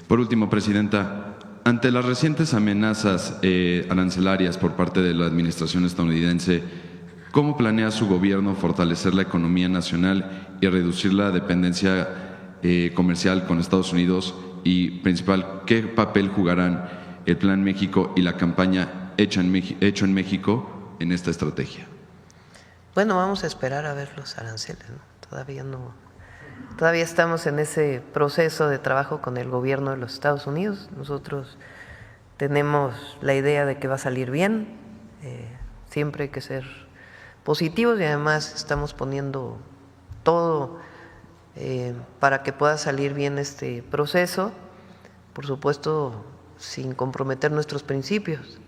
Por último, Presidenta, ante las recientes amenazas arancelarias por parte de la administración estadounidense, ¿cómo planea su gobierno fortalecer la economía nacional y reducir la dependencia comercial con Estados Unidos? Y principal, ¿qué papel jugarán el Plan México y la campaña Hecho en México en esta estrategia? Bueno, vamos a esperar a ver los aranceles, ¿no? Todavía estamos en ese proceso de trabajo con el gobierno de los Estados Unidos. Nosotros tenemos la idea de que va a salir bien, siempre hay que ser positivos y además estamos poniendo todo para que pueda salir bien este proceso, por supuesto sin comprometer nuestros principios,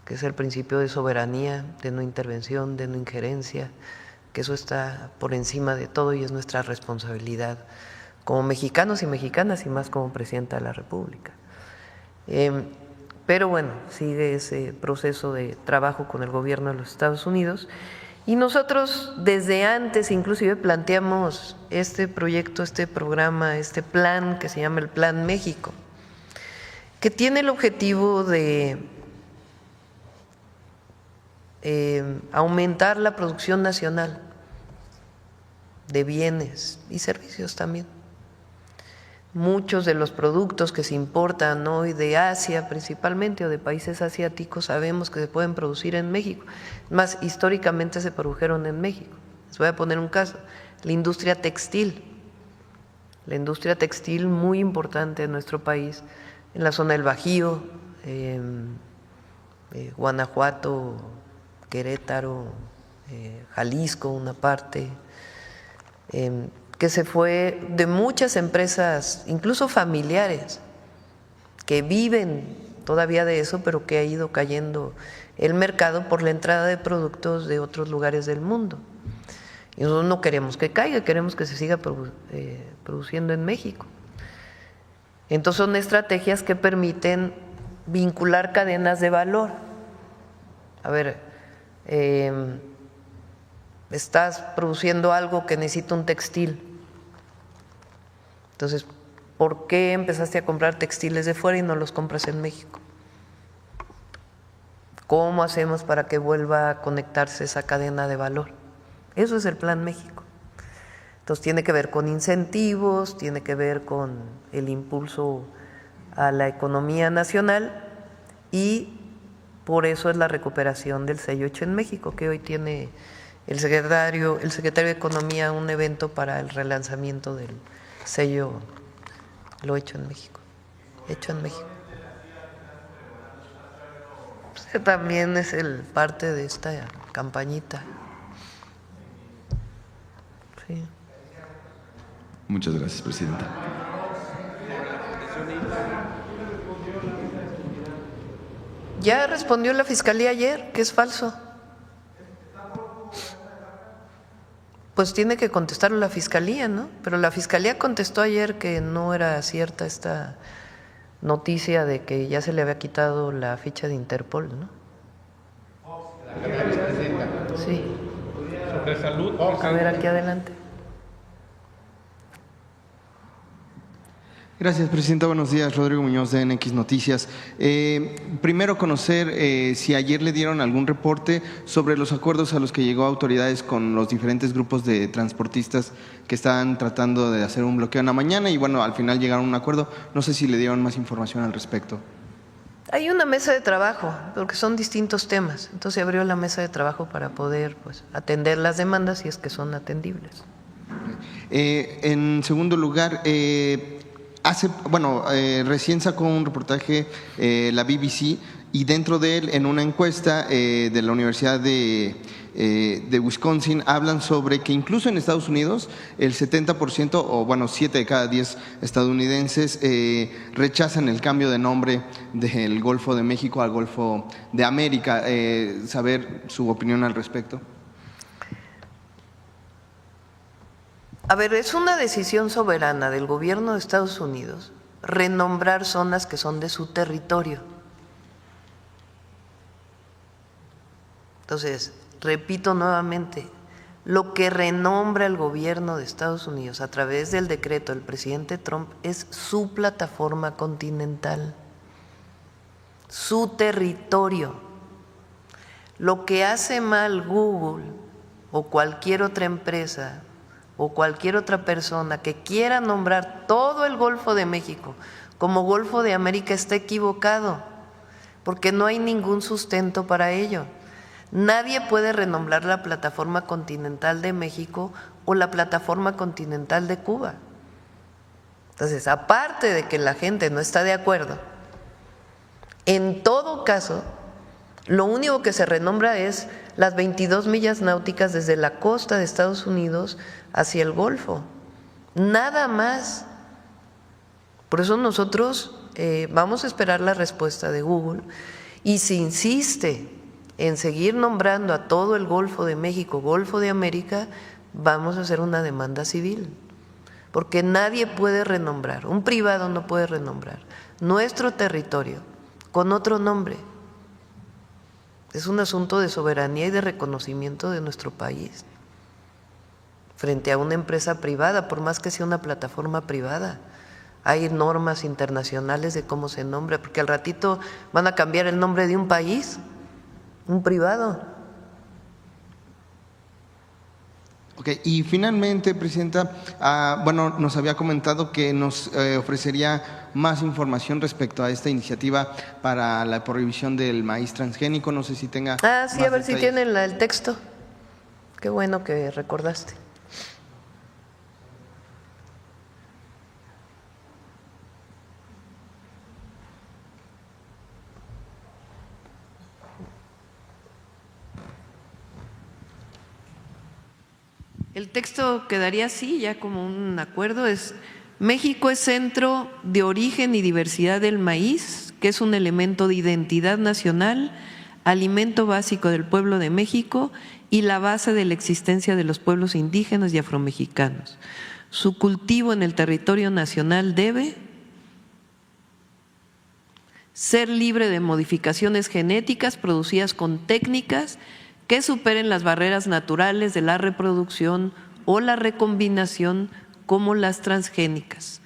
que es el principio de soberanía, de no intervención, de no injerencia, que eso está por encima de todo y es nuestra responsabilidad como mexicanos y mexicanas y más como Presidenta de la República. Pero bueno, sigue ese proceso de trabajo con el gobierno de los Estados Unidos y nosotros desde antes inclusive planteamos este proyecto, este programa, este plan que se llama el Plan México, que tiene el objetivo de aumentar la producción nacional de bienes y servicios también. Muchos de los productos que se importan hoy de Asia principalmente o de países asiáticos sabemos que se pueden producir en México. Más históricamente se produjeron en México. Les voy a poner un caso, la industria textil. La industria textil muy importante en nuestro país, en la zona del Bajío, Guanajuato, Querétaro, Jalisco, una parte, que se fue de muchas empresas, incluso familiares, que viven todavía de eso, pero que ha ido cayendo el mercado por la entrada de productos de otros lugares del mundo. Y nosotros no queremos que caiga, queremos que se siga produciendo en México. Entonces son estrategias que permiten vincular cadenas de valor. A ver, estás produciendo algo que necesita un textil. Entonces, ¿por qué empezaste a comprar textiles de fuera y no los compras en México? ¿Cómo hacemos para que vuelva a conectarse esa cadena de valor? Eso es el Plan México. Entonces tiene que ver con incentivos, tiene que ver con el impulso a la economía nacional y por eso es la recuperación del sello hecho en México, que hoy tiene el secretario de Economía un evento para el relanzamiento del sello lo hecho en México. Hecho en México. También es parte de esta campañita. Sí. Muchas gracias, presidenta. Ya respondió la Fiscalía ayer que es falso. Pues tiene que contestarlo la Fiscalía, ¿no? Pero la Fiscalía contestó ayer que no era cierta esta noticia de que ya se le había quitado la ficha de Interpol, ¿no? Sí. Sobre salud. A ver, aquí adelante. Gracias, Presidenta. Buenos días. Rodrigo Muñoz, de NX Noticias. Primero, conocer si ayer le dieron algún reporte sobre los acuerdos a los que llegó autoridades con los diferentes grupos de transportistas que estaban tratando de hacer un bloqueo en la mañana y, bueno, al final llegaron a un acuerdo. No sé si le dieron más información al respecto. Hay una mesa de trabajo, porque son distintos temas. Entonces se abrió la mesa de trabajo para poder atender las demandas si es que son atendibles. En segundo lugar, recién sacó un reportaje la BBC y dentro de él, en una encuesta de la Universidad de Wisconsin, hablan sobre que incluso en Estados Unidos el 70% o 7 de cada 10 estadounidenses rechazan el cambio de nombre del Golfo de México al Golfo de América. Saber su opinión al respecto. A ver, es una decisión soberana del gobierno de Estados Unidos renombrar zonas que son de su territorio. Entonces, repito nuevamente, lo que renombra el gobierno de Estados Unidos a través del decreto del presidente Trump es su plataforma continental, su territorio. Lo que hace mal Google o cualquier otra empresa o cualquier otra persona que quiera nombrar todo el Golfo de México como Golfo de América está equivocado, porque no hay ningún sustento para ello. Nadie puede renombrar la plataforma continental de México o la plataforma continental de Cuba. Entonces, aparte de que la gente no está de acuerdo, en todo caso, lo único que se renombra es las 22 millas náuticas desde la costa de Estados Unidos hacia el Golfo. Nada más. Por eso nosotros vamos a esperar la respuesta de Google y si insiste en seguir nombrando a todo el Golfo de México, Golfo de América, vamos a hacer una demanda civil. Porque nadie puede renombrar, un privado no puede renombrar nuestro territorio con otro nombre. Es un asunto de soberanía y de reconocimiento de nuestro país frente a una empresa privada, por más que sea una plataforma privada. Hay normas internacionales de cómo se nombra, porque al ratito van a cambiar el nombre de un país, un privado. Ok, y finalmente, Presidenta, nos había comentado que nos ofrecería más información respecto a esta iniciativa para la prohibición del maíz transgénico. No sé si tenga. Sí, a ver si tienen el texto. Qué bueno que recordaste. El texto quedaría así, ya como un acuerdo, es: México es centro de origen y diversidad del maíz, que es un elemento de identidad nacional, alimento básico del pueblo de México y la base de la existencia de los pueblos indígenas y afromexicanos. Su cultivo en el territorio nacional debe ser libre de modificaciones genéticas producidas con técnicas que superen las barreras naturales de la reproducción o la recombinación, como las transgénicas.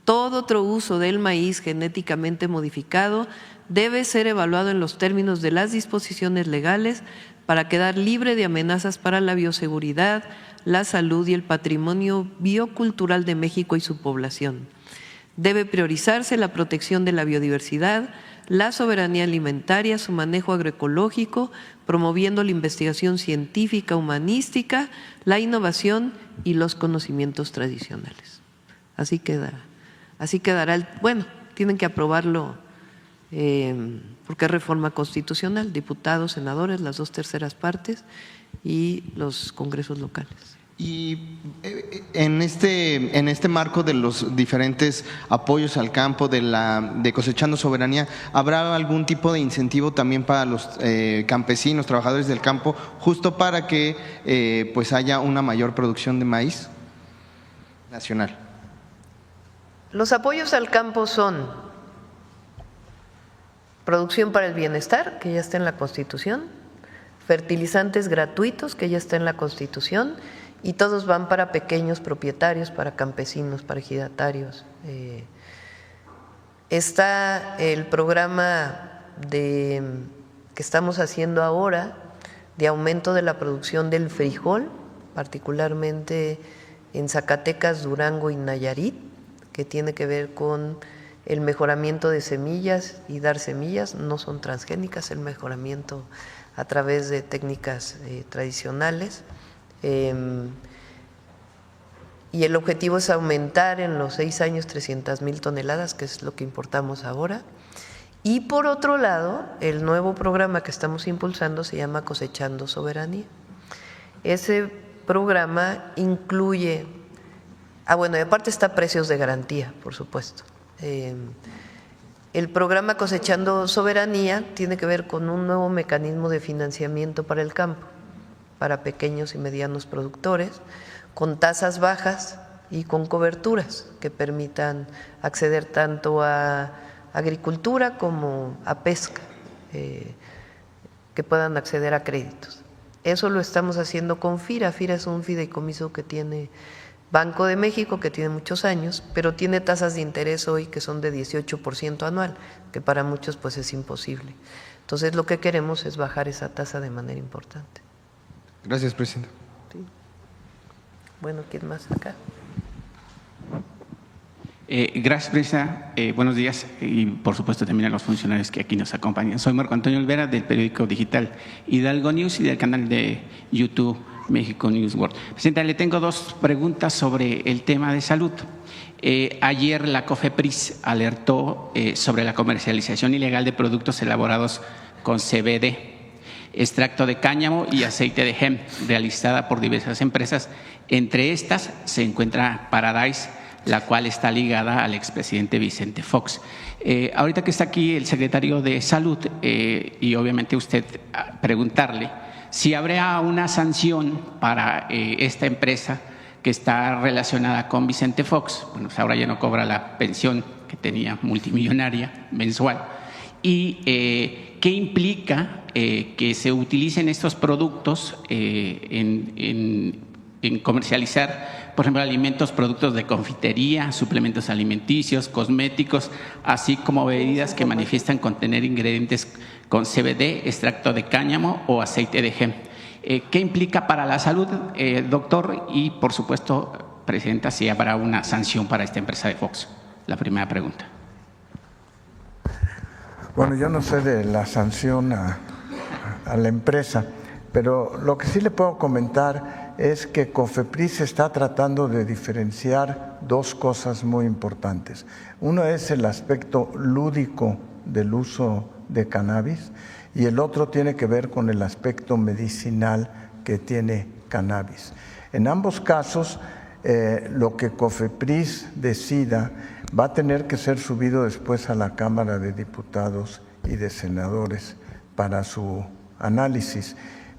Todo otro uso del maíz genéticamente modificado debe ser evaluado en los términos de las disposiciones legales para quedar libre de amenazas para la bioseguridad, la salud y el patrimonio biocultural de México y su población. Debe priorizarse la protección de la biodiversidad, la soberanía alimentaria, su manejo agroecológico, promoviendo la investigación científica, humanística, la innovación y los conocimientos tradicionales. Así quedará. Bueno, tienen que aprobarlo porque es reforma constitucional, diputados, senadores, las 2/3 partes y los congresos locales. Y en este marco de los diferentes apoyos al campo de Cosechando Soberanía, ¿habrá algún tipo de incentivo también para los campesinos, trabajadores del campo, justo para que pues haya una mayor producción de maíz nacional? Los apoyos al campo son producción para el bienestar, que ya está en la Constitución, fertilizantes gratuitos, que ya está en la Constitución, y todos van para pequeños propietarios, para campesinos, para ejidatarios. Está el programa que estamos haciendo ahora de aumento de la producción del frijol, particularmente en Zacatecas, Durango y Nayarit, que tiene que ver con el mejoramiento de semillas y dar semillas, no son transgénicas, el mejoramiento a través de técnicas tradicionales. Y el objetivo es aumentar en los 6 años 300,000 toneladas, que es lo que importamos ahora. Y por otro lado, el nuevo programa que estamos impulsando se llama Cosechando Soberanía. Ese programa incluye, bueno, y aparte está precios de garantía, por supuesto. El programa Cosechando Soberanía tiene que ver con un nuevo mecanismo de financiamiento para el campo, para pequeños y medianos productores, con tasas bajas y con coberturas que permitan acceder tanto a agricultura como a pesca, que puedan acceder a créditos. Eso lo estamos haciendo con FIRA. FIRA es un fideicomiso que tiene Banco de México, que tiene muchos años, pero tiene tasas de interés hoy que son de 18% anual, que para muchos pues es imposible. Entonces lo que queremos es bajar esa tasa de manera importante. Gracias, presidenta. Sí. Bueno, ¿quién más acá? Gracias, presidenta. Buenos días y por supuesto también a los funcionarios que aquí nos acompañan. Soy Marco Antonio Olvera del periódico digital Hidalgo News y del canal de YouTube México News World. Presidenta, le tengo 2 preguntas sobre el tema de salud. Ayer la COFEPRIS alertó sobre la comercialización ilegal de productos elaborados con CBD, extracto de cáñamo y aceite de hemp, realizada por diversas empresas. Entre estas se encuentra Paradise, la cual está ligada al expresidente Vicente Fox. Ahorita que está aquí el secretario de Salud y obviamente usted preguntarle si habrá una sanción para esta empresa que está relacionada con Vicente Fox. Bueno, pues ahora ya no cobra la pensión que tenía multimillonaria mensual. ¿Y qué implica que se utilicen estos productos en comercializar, por ejemplo, alimentos, productos de confitería, suplementos alimenticios, cosméticos, así como bebidas que manifiestan contener ingredientes con CBD, extracto de cáñamo o aceite de hemp? ¿Qué implica para la salud, doctor? Y, por supuesto, presidenta, si habrá una sanción para esta empresa de Fox. La primera pregunta. Bueno, yo no sé de la sanción a la empresa, pero lo que sí le puedo comentar es que COFEPRIS está tratando de diferenciar 2 cosas muy importantes. Uno es el aspecto lúdico del uso de cannabis y el otro tiene que ver con el aspecto medicinal que tiene cannabis. En ambos casos, lo que COFEPRIS decida va a tener que ser subido después a la Cámara de Diputados y de Senadores para su análisis.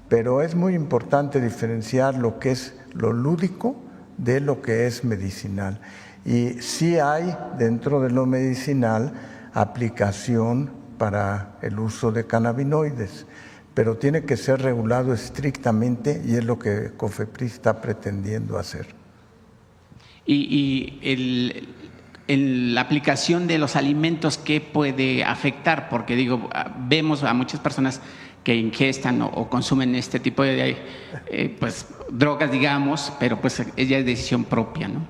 Pero es muy importante diferenciar lo que es lo lúdico de lo que es medicinal. Y sí hay dentro de lo medicinal aplicación para el uso de cannabinoides, pero tiene que ser regulado estrictamente y es lo que COFEPRIS está pretendiendo hacer. Y la aplicación de los alimentos, ¿qué puede afectar? Porque digo, vemos a muchas personas que ingestan o consumen este tipo de pues, drogas, digamos, pero pues ella es decisión propia, ¿no?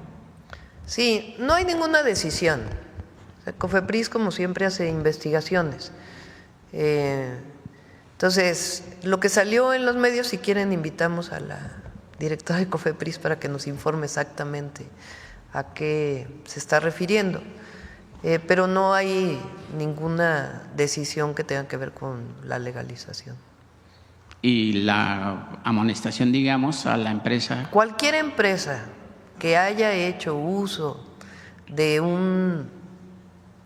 Sí, no hay ninguna decisión. O sea, COFEPRIS, como siempre, hace investigaciones. Entonces, lo que salió en los medios, si quieren, invitamos a la directora de COFEPRIS para que nos informe exactamente a qué se está refiriendo. Pero no hay ninguna decisión que tenga que ver con la legalización. Y la amonestación, digamos, a la empresa. Cualquier empresa que haya hecho uso de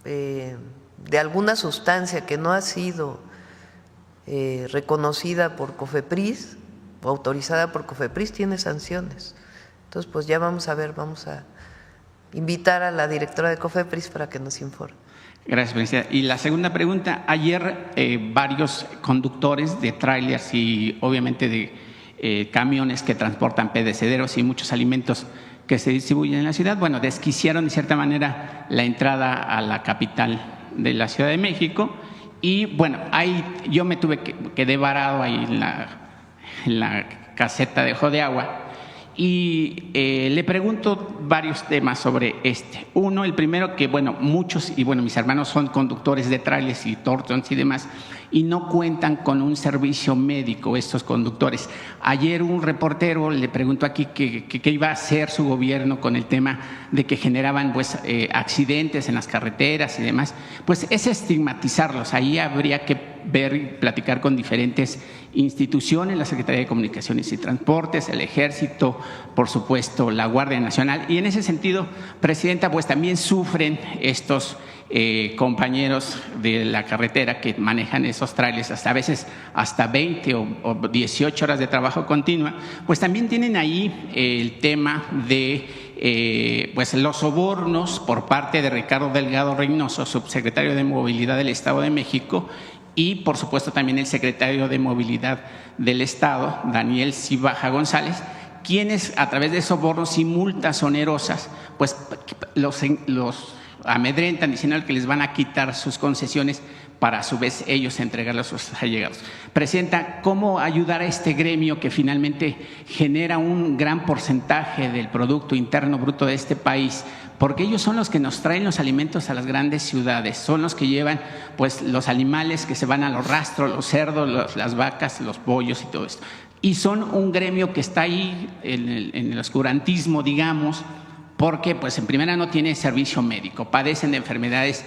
de alguna sustancia que no ha sido reconocida por COFEPRIS o autorizada por COFEPRIS tiene sanciones. Entonces, pues ya vamos a ver, vamos a invitar a la directora de COFEPRIS para que nos informe. Gracias, presidenta. Y la segunda pregunta, ayer varios conductores de tráilers y obviamente de camiones que transportan pedrecederos y muchos alimentos que se distribuyen en la ciudad, bueno, desquiciaron de cierta manera la entrada a la capital de la Ciudad de México y bueno, ahí yo me tuve que quedé varado ahí en la caseta de Ojo de Agua y le pregunto varios temas sobre este. Uno, el primero, que bueno, muchos, y bueno, mis hermanos son conductores de trailers y tortons y demás, y no cuentan con un servicio médico estos conductores. Ayer un reportero le preguntó aquí qué iba a hacer su gobierno con el tema de que generaban pues, accidentes en las carreteras y demás. Pues es estigmatizarlos. Ahí habría que ver y platicar con diferentes instituciones, la Secretaría de Comunicaciones y Transportes, el Ejército, por supuesto, la Guardia Nacional. Y en ese sentido, presidenta, pues también sufren estos compañeros de la carretera que manejan esos trailers a veces hasta 20 o 18 horas de trabajo continua, pues también tienen ahí el tema de pues los sobornos por parte de Ricardo Delgado Reynoso, subsecretario de Movilidad del Estado de México, y por supuesto también el secretario de Movilidad del Estado, Daniel Cibaja González, quienes a través de sobornos y multas onerosas, pues los amedrentan diciendo que les van a quitar sus concesiones para a su vez ellos entregarlas a sus allegados. Presidenta, ¿cómo ayudar a este gremio que finalmente genera un gran porcentaje del Producto Interno Bruto de este país? Porque ellos son los que nos traen los alimentos a las grandes ciudades, son los que llevan pues, los animales que se van a los rastros, los cerdos, las vacas, los pollos y todo esto. Y son un gremio que está ahí en el oscurantismo, digamos, porque pues en primera no tiene servicio médico, padecen de enfermedades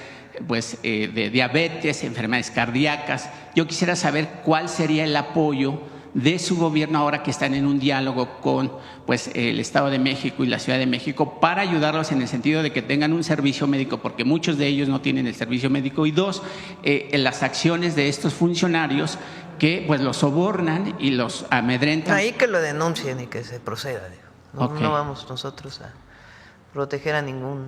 pues, de diabetes, enfermedades cardíacas. Yo quisiera saber cuál sería el apoyo de su gobierno ahora que están en un diálogo con pues, el Estado de México y la Ciudad de México para ayudarlos en el sentido de que tengan un servicio médico, porque muchos de ellos no tienen el servicio médico. Y dos, en las acciones de estos funcionarios que pues los sobornan y los amedrentan. Ahí que lo denuncien y que se proceda. No, okay. No vamos nosotros a proteger a ningún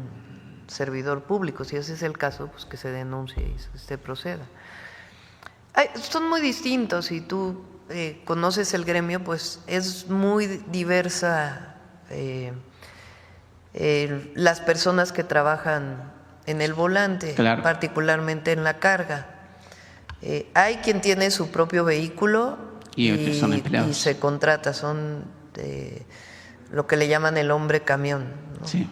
servidor público. Si ese es el caso, pues que se denuncie y se proceda. Son muy distintos. Si tú conoces el gremio, pues es muy diversa las personas que trabajan en el volante, claro, particularmente en la carga. Hay quien tiene su propio vehículo y se contrata, son lo que le llaman el hombre camión, ¿no? Sí.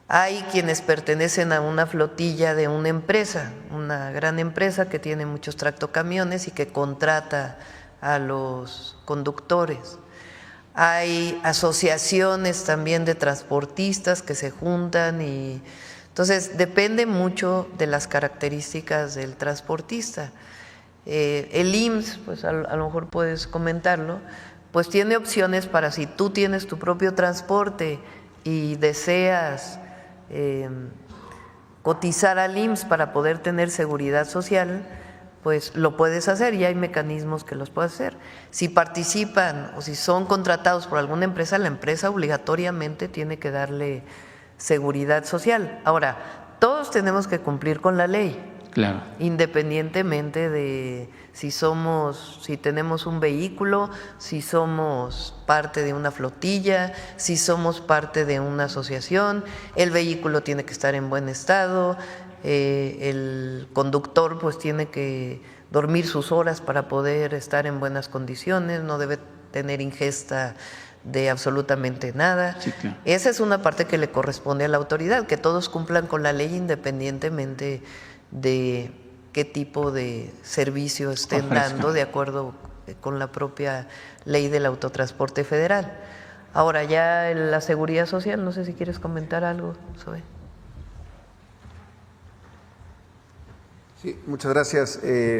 Hay quienes pertenecen a una flotilla de una empresa, una gran empresa que tiene muchos tractocamiones y que contrata a los conductores. Hay asociaciones también de transportistas que se juntan y entonces depende mucho de las características del transportista. El IMSS, pues a lo mejor puedes comentarlo, pues tiene opciones para si tú tienes tu propio transporte y deseas cotizar al IMSS para poder tener seguridad social, pues lo puedes hacer y hay mecanismos que los puedes hacer. Si participan o si son contratados por alguna empresa, la empresa obligatoriamente tiene que darle seguridad social. Ahora, todos tenemos que cumplir con la ley. Claro. Independientemente de si tenemos un vehículo, si somos parte de una flotilla, si somos parte de una asociación, el vehículo tiene que estar en buen estado, el conductor pues tiene que dormir sus horas para poder estar en buenas condiciones, no debe tener ingesta de absolutamente nada. Sí, claro. Esa es una parte que le corresponde a la autoridad, que todos cumplan con la ley independientemente de qué tipo de servicio estén dando, de acuerdo con la propia ley del autotransporte federal. Ahora ya la seguridad social, no sé si quieres comentar algo, Zoe. Sí, muchas gracias,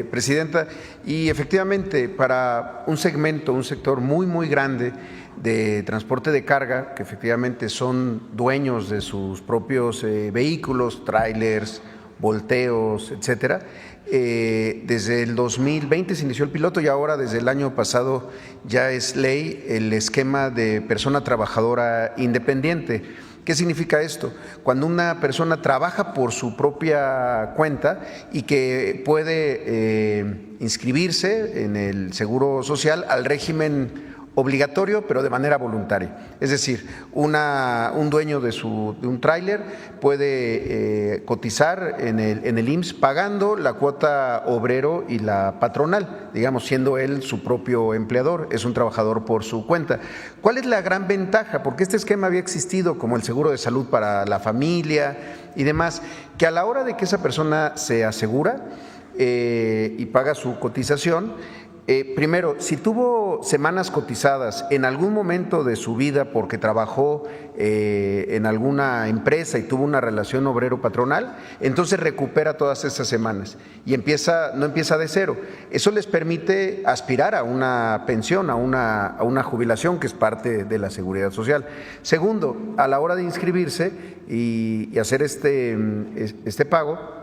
Presidenta. Y efectivamente, para un sector muy grande de transporte de carga, que efectivamente son dueños de sus propios vehículos, trailers, volteos, etcétera. Desde el 2020 se inició el piloto y ahora desde el año pasado ya es ley el esquema de persona trabajadora independiente. ¿Qué significa esto? Cuando una persona trabaja por su propia cuenta y que puede inscribirse en el Seguro Social al régimen obligatorio, pero de manera voluntaria. Es decir, un dueño de un tráiler puede cotizar en el IMSS pagando la cuota obrero y la patronal, digamos, siendo él su propio empleador, es un trabajador por su cuenta. ¿Cuál es la gran ventaja? Porque este esquema había existido como el seguro de salud para la familia y demás, que a la hora de que esa persona se asegura y paga su cotización, primero, si tuvo semanas cotizadas en algún momento de su vida porque trabajó en alguna empresa y tuvo una relación obrero-patronal, entonces recupera todas esas semanas y no empieza de cero. Eso les permite aspirar a una pensión, a una jubilación, que es parte de la seguridad social. Segundo, a la hora de inscribirse y hacer este pago,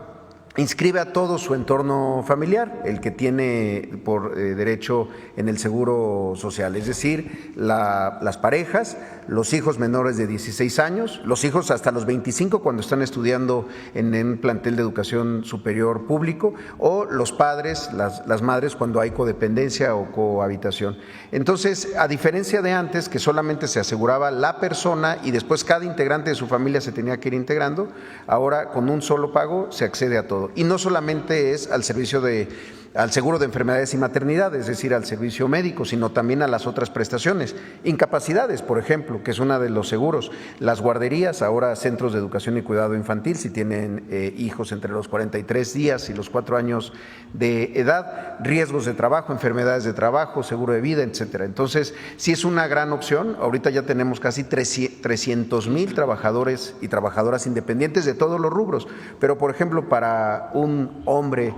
inscribe a todo su entorno familiar, el que tiene por derecho en el Seguro Social, es decir, las parejas, los hijos menores de 16 años, los hijos hasta los 25 cuando están estudiando en un plantel de educación superior público, o los padres, las madres cuando hay codependencia o cohabitación. Entonces, a diferencia de antes, que solamente se aseguraba la persona y después cada integrante de su familia se tenía que ir integrando, ahora con un solo pago se accede a todo. Y no solamente es al seguro de enfermedades y maternidad, es decir, al servicio médico, sino también a las otras prestaciones. Incapacidades, por ejemplo, que es una de los seguros. Las guarderías, ahora centros de educación y cuidado infantil, si tienen hijos entre los 43 días y los 4 años de edad, riesgos de trabajo, enfermedades de trabajo, seguro de vida, etcétera. Entonces, sí es una gran opción. Ahorita ya tenemos casi 300,000 trabajadores y trabajadoras independientes de todos los rubros. Pero, por ejemplo, para un hombre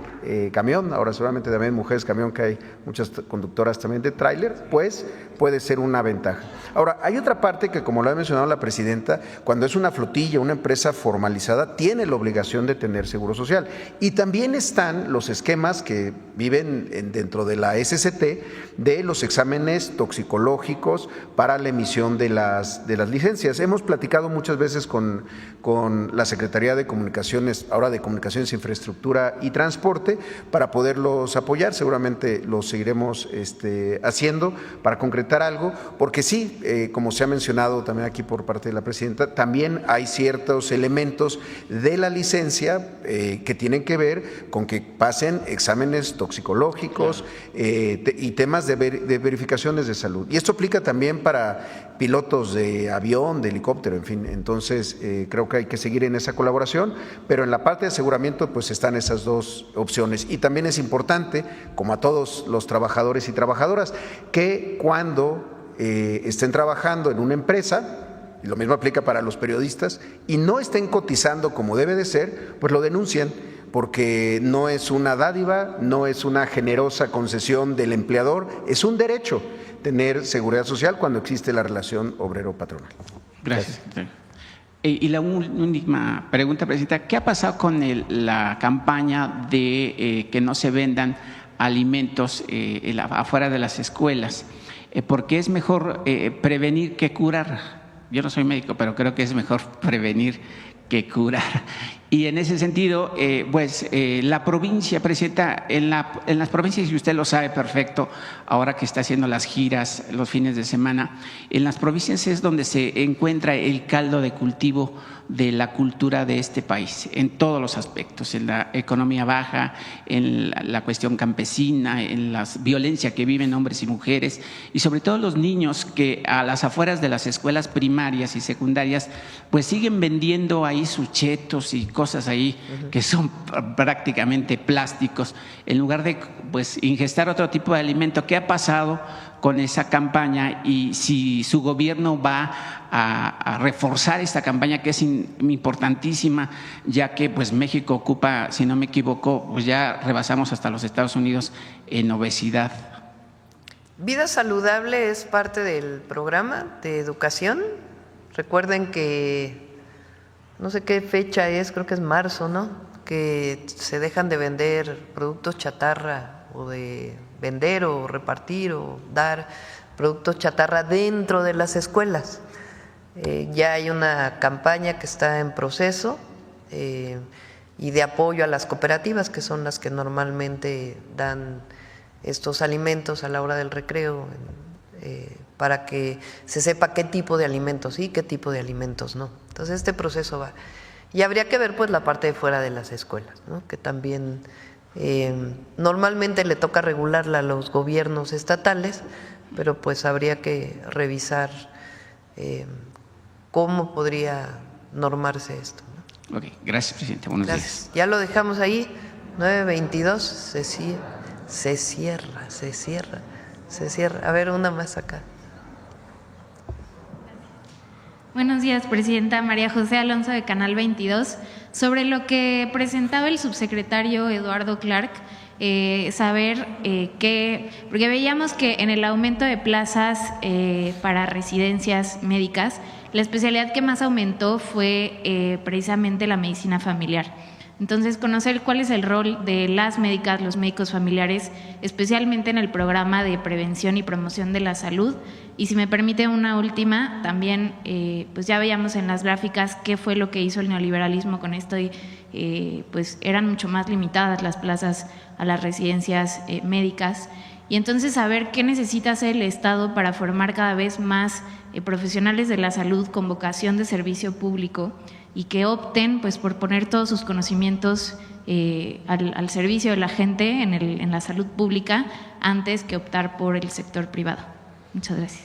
camión, ahora seguramente también mujeres camión, que hay muchas conductoras también de tráiler, pues puede ser una ventaja. Ahora, hay otra parte que, como lo ha mencionado la presidenta, cuando es una flotilla, una empresa formalizada, tiene la obligación de tener seguro social. Y también están los esquemas que viven dentro de la SCT de los exámenes toxicológicos para la emisión de las licencias. Hemos platicado muchas veces con la Secretaría de Comunicaciones, ahora de Comunicaciones, Infraestructura y Transporte, para poderlos apoyar. Seguramente los seguiremos haciendo para concretar algo, porque sí, como se ha mencionado también aquí por parte de la presidenta, también hay ciertos elementos de la licencia que tienen que ver con que pasen exámenes toxicológicos y temas de verificaciones de salud. Y esto aplica también para pilotos de avión, de helicóptero, en fin. Entonces, creo que hay que seguir en esa colaboración, pero en la parte de aseguramiento pues están esas dos opciones. Y también es importante, como a todos los trabajadores y trabajadoras, que cuando estén trabajando en una empresa, y lo mismo aplica para los periodistas, y no estén cotizando como debe de ser, pues lo denuncien, porque no es una dádiva, no es una generosa concesión del empleador, es un derecho tener seguridad social cuando existe la relación obrero-patronal. Gracias. Y la última pregunta, presidenta, ¿qué ha pasado con la campaña de que no se vendan alimentos afuera de las escuelas? Porque es mejor prevenir que curar. Yo no soy médico, pero creo que es mejor prevenir que curar. Y en ese sentido, la provincia, Presidenta, en las provincias, y usted lo sabe perfecto, ahora que está haciendo las giras los fines de semana, en las provincias es donde se encuentra el caldo de cultivo de la cultura de este país, en todos los aspectos, en la economía baja, en la cuestión campesina, en la violencia que viven hombres y mujeres, y sobre todo los niños que a las afueras de las escuelas primarias y secundarias pues siguen vendiendo ahí sus chetos y cosas ahí que son prácticamente plásticos, en lugar de pues ingestar otro tipo de alimento. ¿Qué ha pasado con esa campaña y si su gobierno va a reforzar esta campaña, que es importantísima, ya que pues México ocupa, si no me equivoco, pues ya rebasamos hasta los Estados Unidos en obesidad? Vida saludable es parte del programa de educación. Recuerden que no sé qué fecha es, creo que es marzo, ¿no? Que se dejan de vender productos chatarra, o de vender o repartir o dar productos chatarra dentro de las escuelas. Ya hay una campaña que está en proceso y de apoyo a las cooperativas, que son las que normalmente dan estos alimentos a la hora del recreo, para que se sepa qué tipo de alimentos sí, qué tipo de alimentos no. Entonces este proceso va. Y habría que ver pues la parte de fuera de las escuelas, ¿no? Que también normalmente le toca regularla a los gobiernos estatales, pero pues habría que revisar cómo podría normarse esto, ¿no? Ok, gracias, presidente. Buenos días. Ya lo dejamos ahí, 9:22, se cierra. A ver, una más acá. Buenos días, presidenta. María José Alonso, de Canal 22. Sobre lo que presentaba el subsecretario Eduardo Clark, saber porque veíamos que en el aumento de plazas para residencias médicas, la especialidad que más aumentó fue precisamente la medicina familiar. Entonces, conocer cuál es el rol de las médicas, los médicos familiares, especialmente en el programa de prevención y promoción de la salud. Y si me permite una última, también pues ya veíamos en las gráficas qué fue lo que hizo el neoliberalismo con esto y pues eran mucho más limitadas las plazas a las residencias médicas. Y entonces saber qué necesita hacer el Estado para formar cada vez más profesionales de la salud con vocación de servicio público y que opten pues por poner todos sus conocimientos al servicio de la gente en la salud pública antes que optar por el sector privado. Muchas gracias.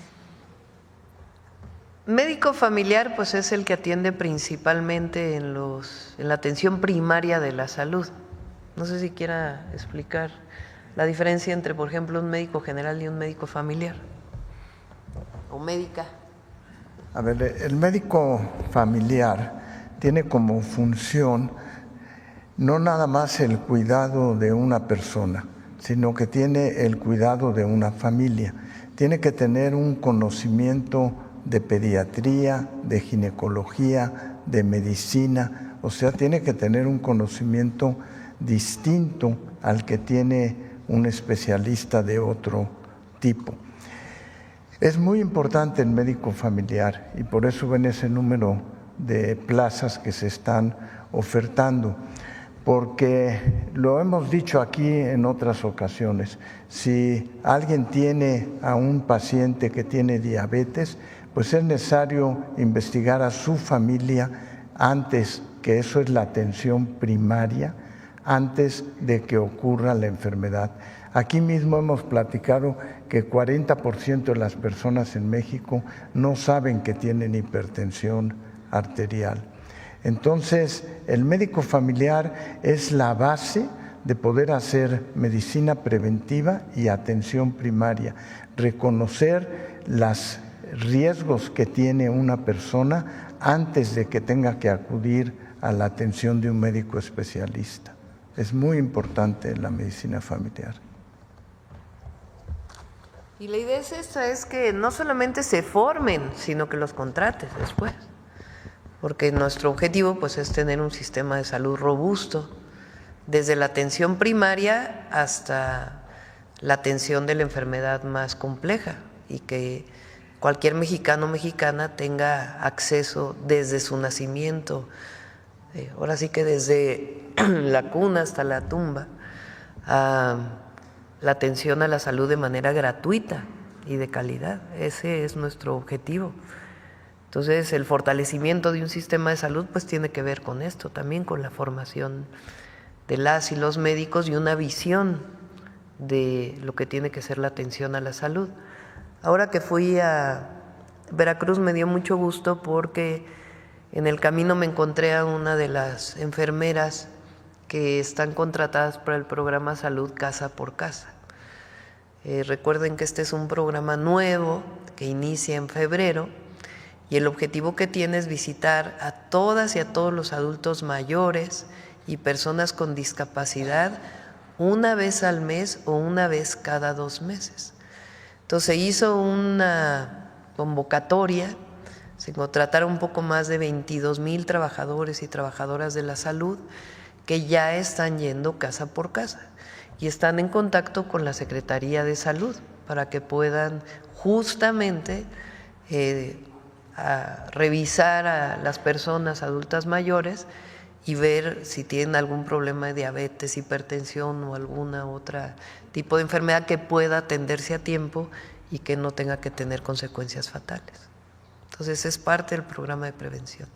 Médico familiar pues es el que atiende principalmente en la atención primaria de la salud. No sé si quiera explicar la diferencia entre, por ejemplo, un médico general y un médico familiar o médica. A ver, el médico familiar tiene como función no nada más el cuidado de una persona, sino que tiene el cuidado de una familia. Tiene que tener un conocimiento de pediatría, de ginecología, de medicina, o sea, tiene que tener un conocimiento distinto al que tiene un especialista de otro tipo. Es muy importante el médico familiar y por eso ven ese número de plazas que se están ofertando, porque lo hemos dicho aquí en otras ocasiones, si alguien tiene a un paciente que tiene diabetes, pues es necesario investigar a su familia antes, que eso es la atención primaria, antes de que ocurra la enfermedad. Aquí mismo hemos platicado que 40% de las personas en México no saben que tienen hipertensión arterial. Entonces, el médico familiar es la base de poder hacer medicina preventiva y atención primaria, reconocer los riesgos que tiene una persona antes de que tenga que acudir a la atención de un médico especialista. Es muy importante la medicina familiar. Y la idea es esta, es que no solamente se formen, sino que los contrates después. Porque nuestro objetivo pues es tener un sistema de salud robusto, desde la atención primaria hasta la atención de la enfermedad más compleja y que cualquier mexicano o mexicana tenga acceso desde su nacimiento ahora sí que desde la cuna hasta la tumba, a la atención a la salud de manera gratuita y de calidad. Ese es nuestro objetivo. Entonces, el fortalecimiento de un sistema de salud pues tiene que ver con esto, también con la formación de las y los médicos y una visión de lo que tiene que ser la atención a la salud. Ahora que fui a Veracruz me dio mucho gusto porque en el camino me encontré a una de las enfermeras que están contratadas para el programa Salud Casa por Casa. Recuerden que este es un programa nuevo que inicia en febrero y el objetivo que tiene es visitar a todas y a todos los adultos mayores y personas con discapacidad una vez al mes o una vez cada 2 meses. Entonces se hizo una convocatoria, se contrataron un poco más de 22,000 trabajadores y trabajadoras de la salud que ya están yendo casa por casa y están en contacto con la Secretaría de Salud para que puedan justamente revisar a las personas adultas mayores y ver si tienen algún problema de diabetes, hipertensión o alguna otra tipo de enfermedad que pueda atenderse a tiempo y que no tenga que tener consecuencias fatales. Entonces es parte del programa de prevención.